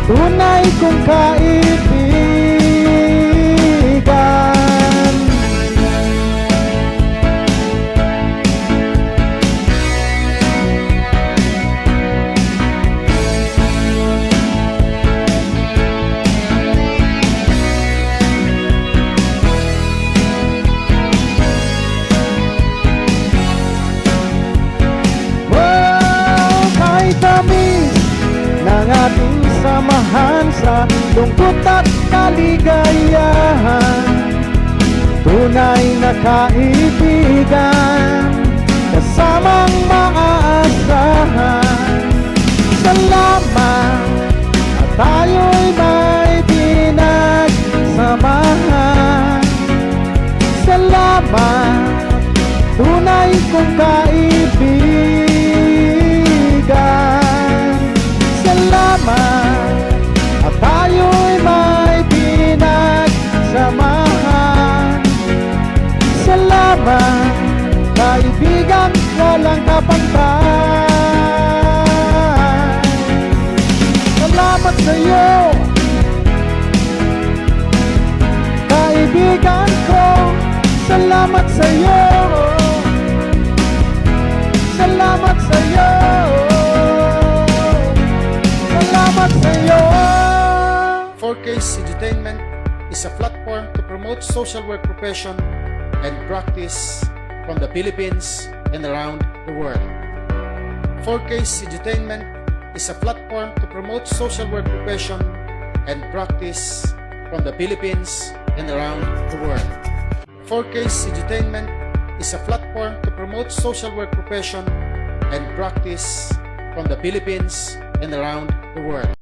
tunay kong kaibigan. ng ating samahan sa lungkot at kaligayahan. Tunay na kaibigan, kasamang maaasahan. Salamat at tayo'y may pinagsamahan. Salamat, tunay kong kaibigan. Salamat at tayo'y may pinagsamahan. Salamat, kaibigan, walang kapantay. Salamat sa iyo, kaibigan ko. Salamat sa iyo. Salamat sa iyo. Salamat sa iyo. 4K's Edutainment is a platform to promote social work profession and practice from the Philippines and around the world. 4K's Edutainment is a platform to promote social work profession and practice from the Philippines and around the world. 4K's Edutainment is a platform to promote social work profession and practice from the Philippines and around the world.